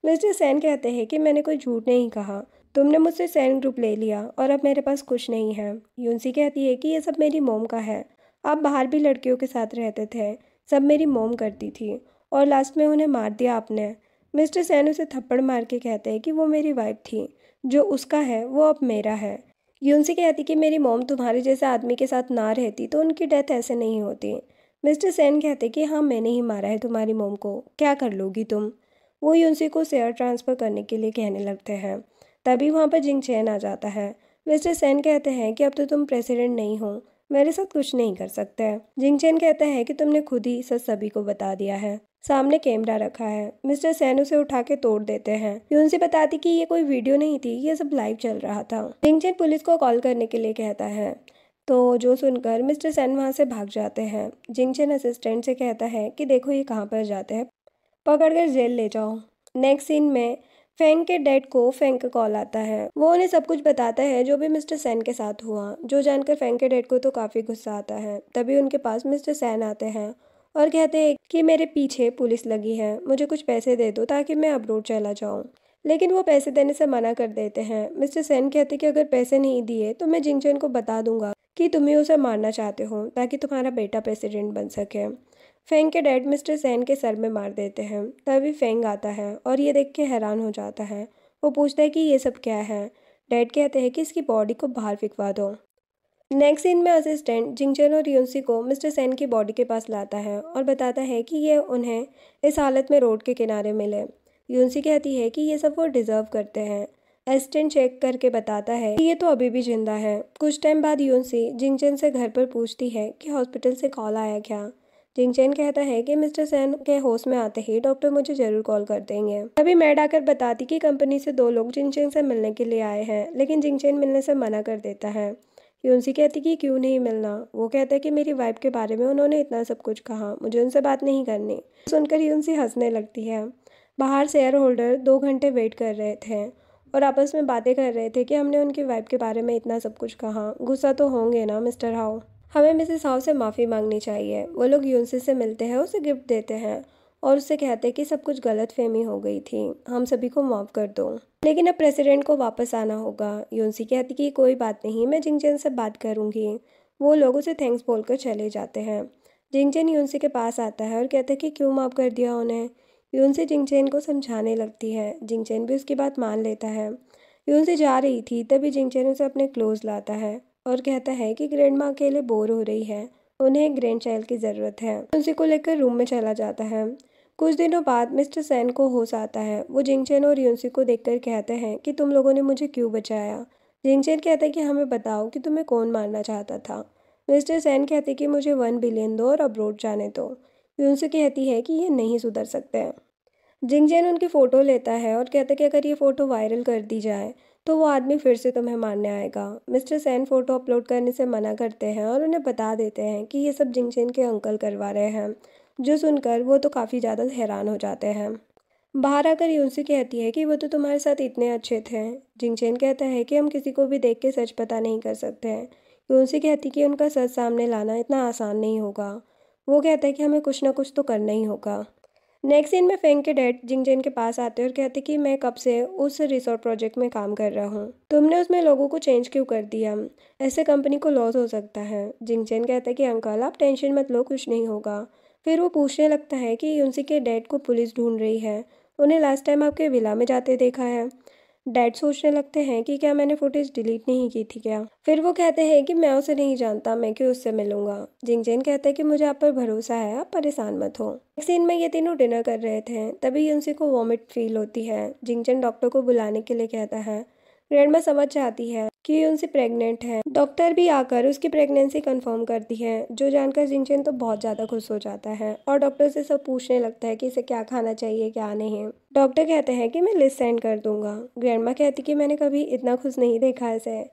मिस्टर सैन कहते हैं कि मैंने कोई झूठ नहीं कहा, तुमने मुझसे सैन ग्रुप ले लिया और अब मेरे पास कुछ नहीं है। यूनसी कहती है कि ये सब मेरी मोम का है, आप बाहर भी लड़कियों के साथ रहते थे, सब मेरी मोम करती थी और लास्ट में उन्हें मार दिया आपने। मिस्टर सैन उसे थप्पड़ मार के कहते हैं कि वो मेरी वाइफ थी, जो उसका है वो अब मेरा है। यूनसी कहती कि मेरी मॉम तुम्हारे जैसे आदमी के साथ ना रहती तो उनकी डेथ ऐसे नहीं होती। मिस्टर सेन कहते कि हाँ मैंने ही मारा है तुम्हारी मॉम को, क्या कर लोगी तुम। वो यूनसी को शेयर ट्रांसफ़र करने के लिए कहने लगते हैं। तभी वहाँ पर जिंग चैन आ जाता है। मिस्टर सेन कहते हैं कि अब तो तुम प्रेसिडेंट नहीं हो, मेरे साथ कुछ नहीं कर सकते। जिंगचेन कहता है कि तुमने खुद ही सच सभी को बता दिया है। सामने कैमरा रखा है। मिस्टर सैन उसे उठा के तोड़ देते हैं। यूनसी बताती कि ये कोई वीडियो नहीं थी, ये सब लाइव चल रहा था। जिंगचेन पुलिस को कॉल करने के लिए कहता है, तो जो सुनकर मिस्टर सैन वहाँ से भाग जाते हैं। जिंगचेन असिस्टेंट से कहता है कि देखो ये कहाँ पर जाते हैं, पकड़कर जेल ले जाओ। नेक्स्ट सीन में फेंग के डैड को फेंग का कॉल आता है। वो उन्हें सब कुछ बताता है जो भी मिस्टर सैन के साथ हुआ, जो जानकर फेंग के डैड को तो काफ़ी गुस्सा आता है। तभी उनके पास मिस्टर सैन आते हैं और कहते हैं कि मेरे पीछे पुलिस लगी है, मुझे कुछ पैसे दे दो ताकि मैं अब्रोड चला जाऊँ। लेकिन वो पैसे देने से मना कर देते हैं। मिस्टर सैन कहते कि अगर पैसे नहीं दिए तो मैं जिंगचेन को बता दूंगा कि तुम्हें उसे मारना चाहते हो ताकि तुम्हारा बेटा प्रेसिडेंट बन सके। फेंग के डैड मिस्टर सैन के सर में मार देते हैं। तभी फेंग आता है और ये देख के हैरान हो जाता है। वो पूछता है कि ये सब क्या है। डैड कहते हैं कि इसकी बॉडी को बाहर फिकवा दो। नेक्स्ट सीन में असिस्टेंट जिंगचेन और यूनसी को मिस्टर सैन की बॉडी के पास लाता है और बताता है कि ये उन्हें इस हालत में रोड के किनारे मिले। यूनसी कहती है कि ये सब वो डिजर्व करते हैं। असिस्टेंट चेक करके बताता है कि ये तो अभी भी जिंदा है। कुछ टाइम बाद यूनसी जिंगचेन से घर पर पूछती है कि हॉस्पिटल से कॉल आया क्या। जिंगचेन कहता है कि मिस्टर सैन के होश में आते ही डॉक्टर मुझे जरूर कॉल कर देंगे। तभी मैड आकर बताती कि कंपनी से 2 लोग जिंगचेन से मिलने के लिए आए हैं, लेकिन जिंगचेन मिलने से मना कर देता है। यूनसी कहती कि क्यों नहीं मिलना। वो कहता है कि मेरी वाइफ के बारे में उन्होंने इतना सब कुछ कहा, मुझे उनसे बात नहीं करनी। सुनकर यूनसी हंसने लगती है। बाहर शेयर होल्डर 2 घंटे वेट कर रहे थे और आपस में बातें कर रहे थे कि हमने उनकी वाइफ के बारे में इतना सब कुछ कहा, गुस्सा तो होंगे ना मिस्टर हाउ, हमें मिसेस हाउ से माफ़ी मांगनी चाहिए। वो लोग यूनसी से मिलते हैं, उसे गिफ्ट देते हैं और उससे कहते हैं कि सब कुछ गलत फहमी हो गई थी, हम सभी को माफ़ कर दो। लेकिन अब प्रेसिडेंट को वापस आना होगा। यूनसी कहती कि कोई बात नहीं, मैं जिंगचेन से बात करूंगी। वो लोग उसे थैंक्स बोलकर चले जाते हैं। जिंगचेन यूनसी के पास आता है और कहता है कि क्यों माफ़ कर दिया उन्हें। यूनसी जिंगचेन को समझाने लगती है। जिंगचेन भी उसकी बात मान लेता है। यूनसी जा रही थी तभी जिंगचेन उसे अपने क्लोज लाता है और कहता है कि ग्रैंड माँ अकेले बोर हो रही है, उन्हें एक ग्रैंड चाइल्ड की ज़रूरत है। उसी को लेकर रूम में चला जाता है। कुछ दिनों बाद मिस्टर सैन को होश आता है। वो जिंगचेन और यूनसी को देखकर कहते हैं कि तुम लोगों ने मुझे क्यों बचाया। जिंगचेन कहता है कि हमें बताओ कि तुम्हें कौन मारना चाहता था। मिस्टर सैन कहते कि मुझे 1 बिलियन दो और अब्रोड जाने दो। यूनसी कहती है कि ये नहीं सुधर सकते। जिंगचेन उनकी फ़ोटो लेता है और कहता है कि अगर ये फ़ोटो वायरल कर दी जाए तो वो आदमी फिर से तुम्हें मारने आएगा। मिस्टर सैन फ़ोटो अपलोड करने से मना करते हैं और उन्हें बता देते हैं कि ये सब जिंगचेन के अंकल करवा रहे हैं। जो सुनकर वो तो काफ़ी ज़्यादा हैरान हो जाते हैं। बाहर आकर यूनसी कहती है कि वो तो तुम्हारे साथ इतने अच्छे थे। जिंगचेन कहता है कि हम किसी को भी देख के सच पता नहीं कर सकते हैं। यूनसी कहती कि उनका सच सामने लाना इतना आसान नहीं होगा। वो कहता है कि हमें कुछ ना कुछ तो करना ही होगा। नेक्स्ट सीन में फेंग के डैड जिंगचेन के पास आते हैं और कहते कि मैं कब से उस रिसोर्ट प्रोजेक्ट में काम कर रहा हूँ, तुमने उसमें लोगों को चेंज क्यों कर दिया, ऐसे कंपनी को लॉस हो सकता है। जिंगचेन कहता है कि अंकल आप टेंशन मत लो, कुछ नहीं होगा। फिर वो पूछने लगता है कि यूनसी के डैड को पुलिस ढूंढ रही है, उन्हें लास्ट टाइम आपके विला में जाते देखा है। डैड सोचने लगते हैं कि क्या मैंने फुटेज डिलीट नहीं की थी क्या। फिर वो कहते हैं कि मैं उसे नहीं जानता, मैं क्यों उससे मिलूंगा। जिंगचेन कहता है कि मुझे आप पर भरोसा है, आप परेशान मत हो। एक सीन में ये तीनों डिनर कर रहे थे तभी यूनसी को वॉमिट फील होती है। जिंगचेन डॉक्टर को बुलाने के लिए कहता है। ग्रैंडमा समझ जाती है कि यूनसी प्रेग्नेंट है। डॉक्टर भी आकर उसकी प्रेगनेंसी कंफर्म करती है, जो जानकर जिंगचेन तो बहुत ज़्यादा खुश हो जाता है और डॉक्टर से सब पूछने लगता है कि इसे क्या खाना चाहिए क्या नहीं। डॉक्टर कहते हैं कि मैं लिस्ट सेंड कर दूंगा। ग्रैंडमा कहती कि मैंने कभी इतना खुश नहीं देखा इसे।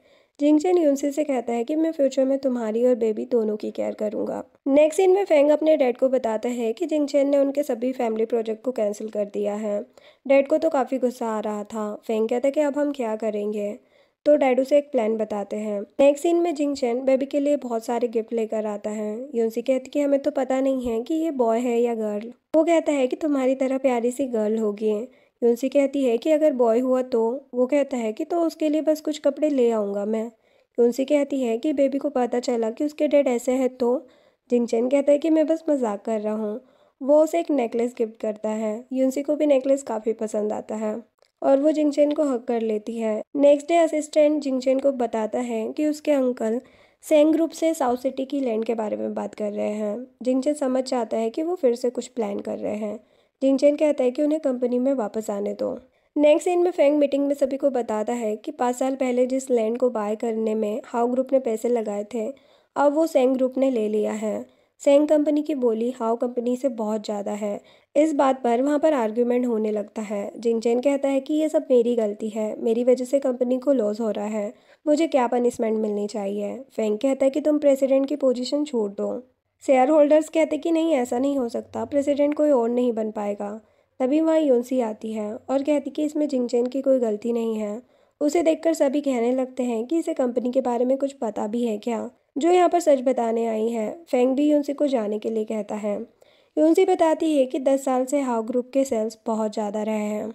जिंगचेन यूनसी से कहता है कि मैं फ्यूचर में तुम्हारी और बेबी दोनों की केयर करूंगा। नेक्स्ट सीन में फेंग अपने डैड को बताता है कि जिंगचेन ने उनके सभी फैमिली प्रोजेक्ट को कैंसिल कर दिया है। डैड को तो काफ़ी गुस्सा आ रहा था। फेंग कहता है कि अब हम क्या करेंगे, तो डैड उसे एक प्लान बताते हैं। नेक्स्ट सीन में जिंगचेन बेबी के लिए बहुत सारे गिफ्ट लेकर आता है। यूनसी कहती कि हमें तो पता नहीं है कि ये बॉय है या गर्ल। वो कहता है कि तुम्हारी तरह प्यारी सी गर्ल होगी। यूनसी कहती है कि अगर बॉय हुआ तो। वो कहता है कि तो उसके लिए बस कुछ कपड़े ले आऊँगा मैं। यूनसी कहती है कि बेबी को पता चला कि उसके डैड ऐसे हैं तो। जिंगचेन कहता है कि मैं बस मजाक कर रहा हूँ। वो उसे एक नेकलेस गिफ्ट करता है। यूनसी को भी नेकलेस काफ़ी पसंद आता है और वो जिंगचेन को हक कर लेती है। नेक्स्ट डे असिस्टेंट जिंगचेन को बताता है कि उसके अंकल सेंग ग्रुप से साउथ सिटी की लैंड के बारे में बात कर रहे हैं। जिंगचेन समझ जाता है कि वो फिर से कुछ प्लान कर रहे हैं। जिंगचेन कहता है कि उन्हें कंपनी में वापस आने दो। नेक्स्ट सीन में फेंग मीटिंग में सभी को बताता है कि 5 साल पहले जिस लैंड को बाय करने में हाउ ग्रुप ने पैसे लगाए थे, अब वो सेंग ग्रुप ने ले लिया है। सेंग कंपनी की बोली हाउ कंपनी से बहुत ज़्यादा है। इस बात पर वहाँ पर आर्ग्यूमेंट होने लगता है। जिंगचेन कहता है कि ये सब मेरी गलती है, मेरी वजह से कंपनी को लॉस हो रहा है, मुझे क्या पनिशमेंट मिलनी चाहिए। फेंग कहता है कि तुम प्रेसिडेंट की पोजीशन छोड़ दो। शेयर होल्डर्स कहते कि नहीं, ऐसा नहीं हो सकता, प्रेसिडेंट कोई और नहीं बन पाएगा। तभी वहाँ यूनसी आती है और कहती कि इसमें जिंगचेन की कोई गलती नहीं है। उसे देखकर सभी कहने लगते हैं कि इसे कंपनी के बारे में कुछ पता भी है क्या, जो यहाँ पर सच बताने आई है। फेंग भी यूनसी को जाने के लिए कहता है। यूनसी बताती है कि 10 साल से हाउ ग्रुप के सेल्स बहुत ज़्यादा रहे हैं,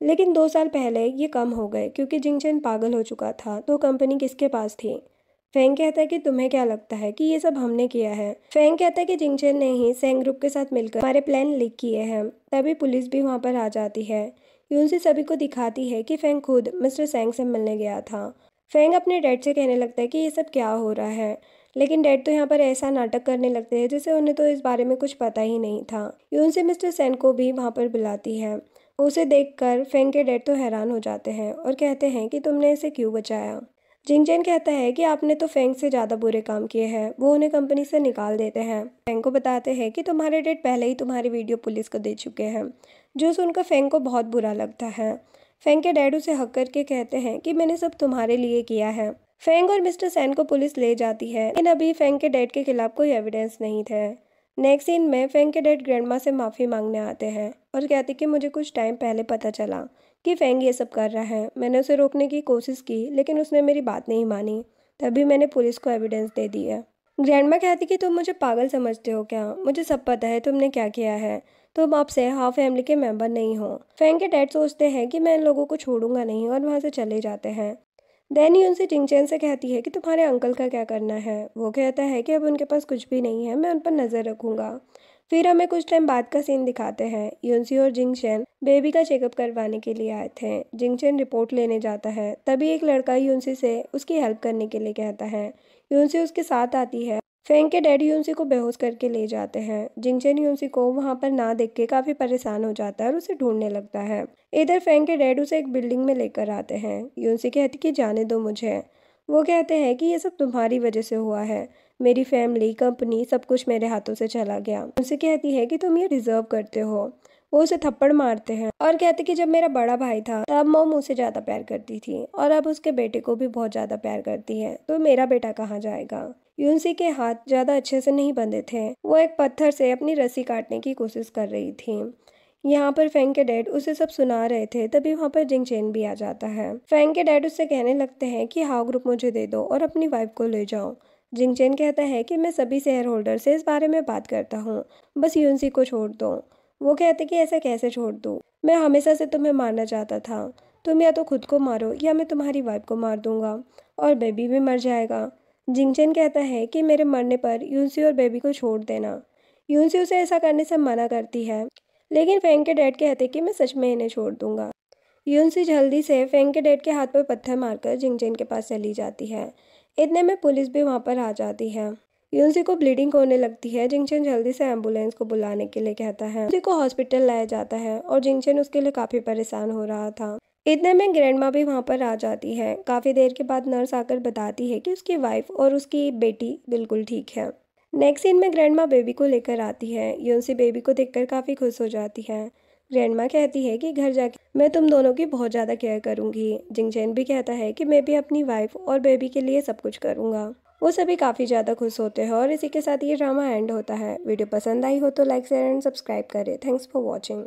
लेकिन 2 साल पहले ये कम हो गए क्योंकि जिंगचेन पागल हो चुका था। तो कंपनी किसके पास थी? फेंग कहता है कि तुम्हें क्या लगता है कि ये सब हमने किया है? फेंग कहता है कि जिंगचेन ने ही सेंग ग्रुप के साथ मिलकर हमारे प्लान लीक किए हैं। तभी पुलिस भी वहाँ पर आ जाती है। यूनसी सभी को दिखाती है कि फेंग खुद मिस्टर सेंग से मिलने गया था। फेंग अपने डैड से कहने लगता है कि ये सब क्या हो रहा है, लेकिन डैड तो यहाँ पर ऐसा नाटक करने लगते हैं जैसे उन्हें तो इस बारे में कुछ पता ही नहीं था। यूनसी मिस्टर सेन को भी वहाँ पर बुलाती है। उसे देखकर फेंग के डैड तो हैरान हो जाते हैं और कहते हैं कि तुमने इसे क्यों बचाया। जिंगचेन कहता है कि आपने तो फेंग से ज़्यादा बुरे काम किए हैं। वो उन्हें कंपनी से निकाल देते हैं। फेंग को बताते हैं कि तुम्हारे डैड पहले ही तुम्हारी वीडियो पुलिस को दे चुके हैं, जो सुनकर फेंग को बहुत बुरा लगता है। फेंग के डैड उसे हक करके कहते हैं कि मैंने सब तुम्हारे लिए किया है। फेंग और मिस्टर सैन को पुलिस ले जाती है, लेकिन अभी फेंग के डैड के खिलाफ कोई एविडेंस नहीं थे। नेक्स्ट सीन में फेंग के डैड ग्रैंडमा से माफ़ी मांगने आते हैं और कहते कि मुझे कुछ टाइम पहले पता चला कि फेंग ये सब कर रहा है। मैंने उसे रोकने की कोशिश की, लेकिन उसने मेरी बात नहीं मानी। तभी मैंने पुलिस को एविडेंस दे दी है। ग्रैंडमा कहती कि तुम मुझे पागल समझते हो क्या? मुझे सब पता है तुमने क्या किया है। तुम आपसे हाफ फैमिली के मेंबर नहीं हो। फेंग के डैड सोचते हैं कि मैं इन लोगों को छोड़ूंगा नहीं और वहाँ से चले जाते हैं। डैनी उनसे जिंगचेन से कहती है कि तुम्हारे अंकल का क्या करना है। वो कहता है कि अब उनके पास कुछ भी नहीं है, मैं उन पर नज़र रखूंगा। फिर हमें कुछ टाइम बाद का सीन दिखाते हैं। यूनसी और जिंगचेन बेबी का चेकअप करवाने के लिए आए थे। जिंगचेन रिपोर्ट लेने जाता है, तभी एक लड़का यूनसी से उसकी हेल्प करने के लिए कहता है। यूनसी उसके साथ आती है। फेंग के डैडी यूनसी को बेहोश करके ले जाते हैं। जिंगचेन यूनसी को वहाँ पर ना देख के काफ़ी परेशान हो जाता है और उसे ढूंढने लगता है। इधर फेंग के डैड उसे एक बिल्डिंग में लेकर आते हैं। यूनसी कहती कि जाने दो मुझे। वो कहते हैं कि ये सब तुम्हारी वजह से हुआ है, मेरी फैमिली, कंपनी, सब कुछ मेरे हाथों से चला गया। उनसे कहती है कि तुम ये डिजर्व करते हो। वो उसे थप्पड़ मारते हैं और कहते कि जब मेरा बड़ा भाई था तब मॉम उसे ज़्यादा प्यार करती थी और अब उसके बेटे को भी बहुत ज़्यादा प्यार करती है, तो मेरा बेटा कहाँ जाएगा। यूनसी के हाथ ज़्यादा अच्छे से नहीं बंधे थे। वो एक पत्थर से अपनी रस्सी काटने की कोशिश कर रही थी। यहाँ पर फेंग के डैड उसे सब सुना रहे थे, तभी वहाँ पर जिंगचेन भी आ जाता है। फेंग के डैड उससे कहने लगते हैं कि हाउ ग्रुप मुझे दे दो और अपनी वाइफ को ले जाओ। जिंगचेन कहता है कि मैं सभी शेयर होल्डर से इस बारे में बात करता हूँ, बस यूनसी को छोड़ दो। वो कहते कि ऐसा कैसे छोड़ दूँ, मैं हमेशा से तुम्हें मारना चाहता था। तुम या तो खुद को मारो या मैं तुम्हारी वाइफ को मार दूंगा और बेबी भी मर जाएगा। जिंगचेन कहता है कि मेरे मरने पर यूनसी और बेबी को छोड़ देना। यूनसी उसे ऐसा करने से मना करती है, लेकिन फेंग के डैड कहते कि मैं सच में इन्हें छोड़ दूंगा। यूनसी जल्दी से फेंग के डैड के हाथ पर पत्थर मारकर जिंगचेन के पास चली जाती है। इतने में पुलिस भी वहाँ पर आ जाती है। यूनसी को ब्लीडिंग होने लगती है। जिंगचेन जल्दी से एम्बुलेंस को बुलाने के लिए कहता है। यूनसी को हॉस्पिटल लाया जाता है और जिंगचेन उसके लिए काफ़ी परेशान हो रहा था। इतने में ग्रैंडमा भी वहाँ पर आ जाती है। काफ़ी देर के बाद नर्स आकर बताती है कि उसकी वाइफ और उसकी बेटी बिल्कुल ठीक है। नेक्स्ट सीन में ग्रैंडमा बेबी को लेकर आती है। यूनसी बेबी को देखकर काफ़ी खुश हो जाती है। ग्रैंडमा कहती है कि घर जाके मैं तुम दोनों की बहुत ज़्यादा केयर करूँगी। जिंगचेन भी कहता है कि मैं भी अपनी वाइफ और बेबी के लिए सब कुछ करूँगा। वो सभी काफ़ी ज़्यादा खुश होते हैं और इसी के साथ ये ड्रामा एंड होता है। वीडियो पसंद आई हो तो लाइक, शेयर एंड सब्सक्राइब करें। Thanks for watching.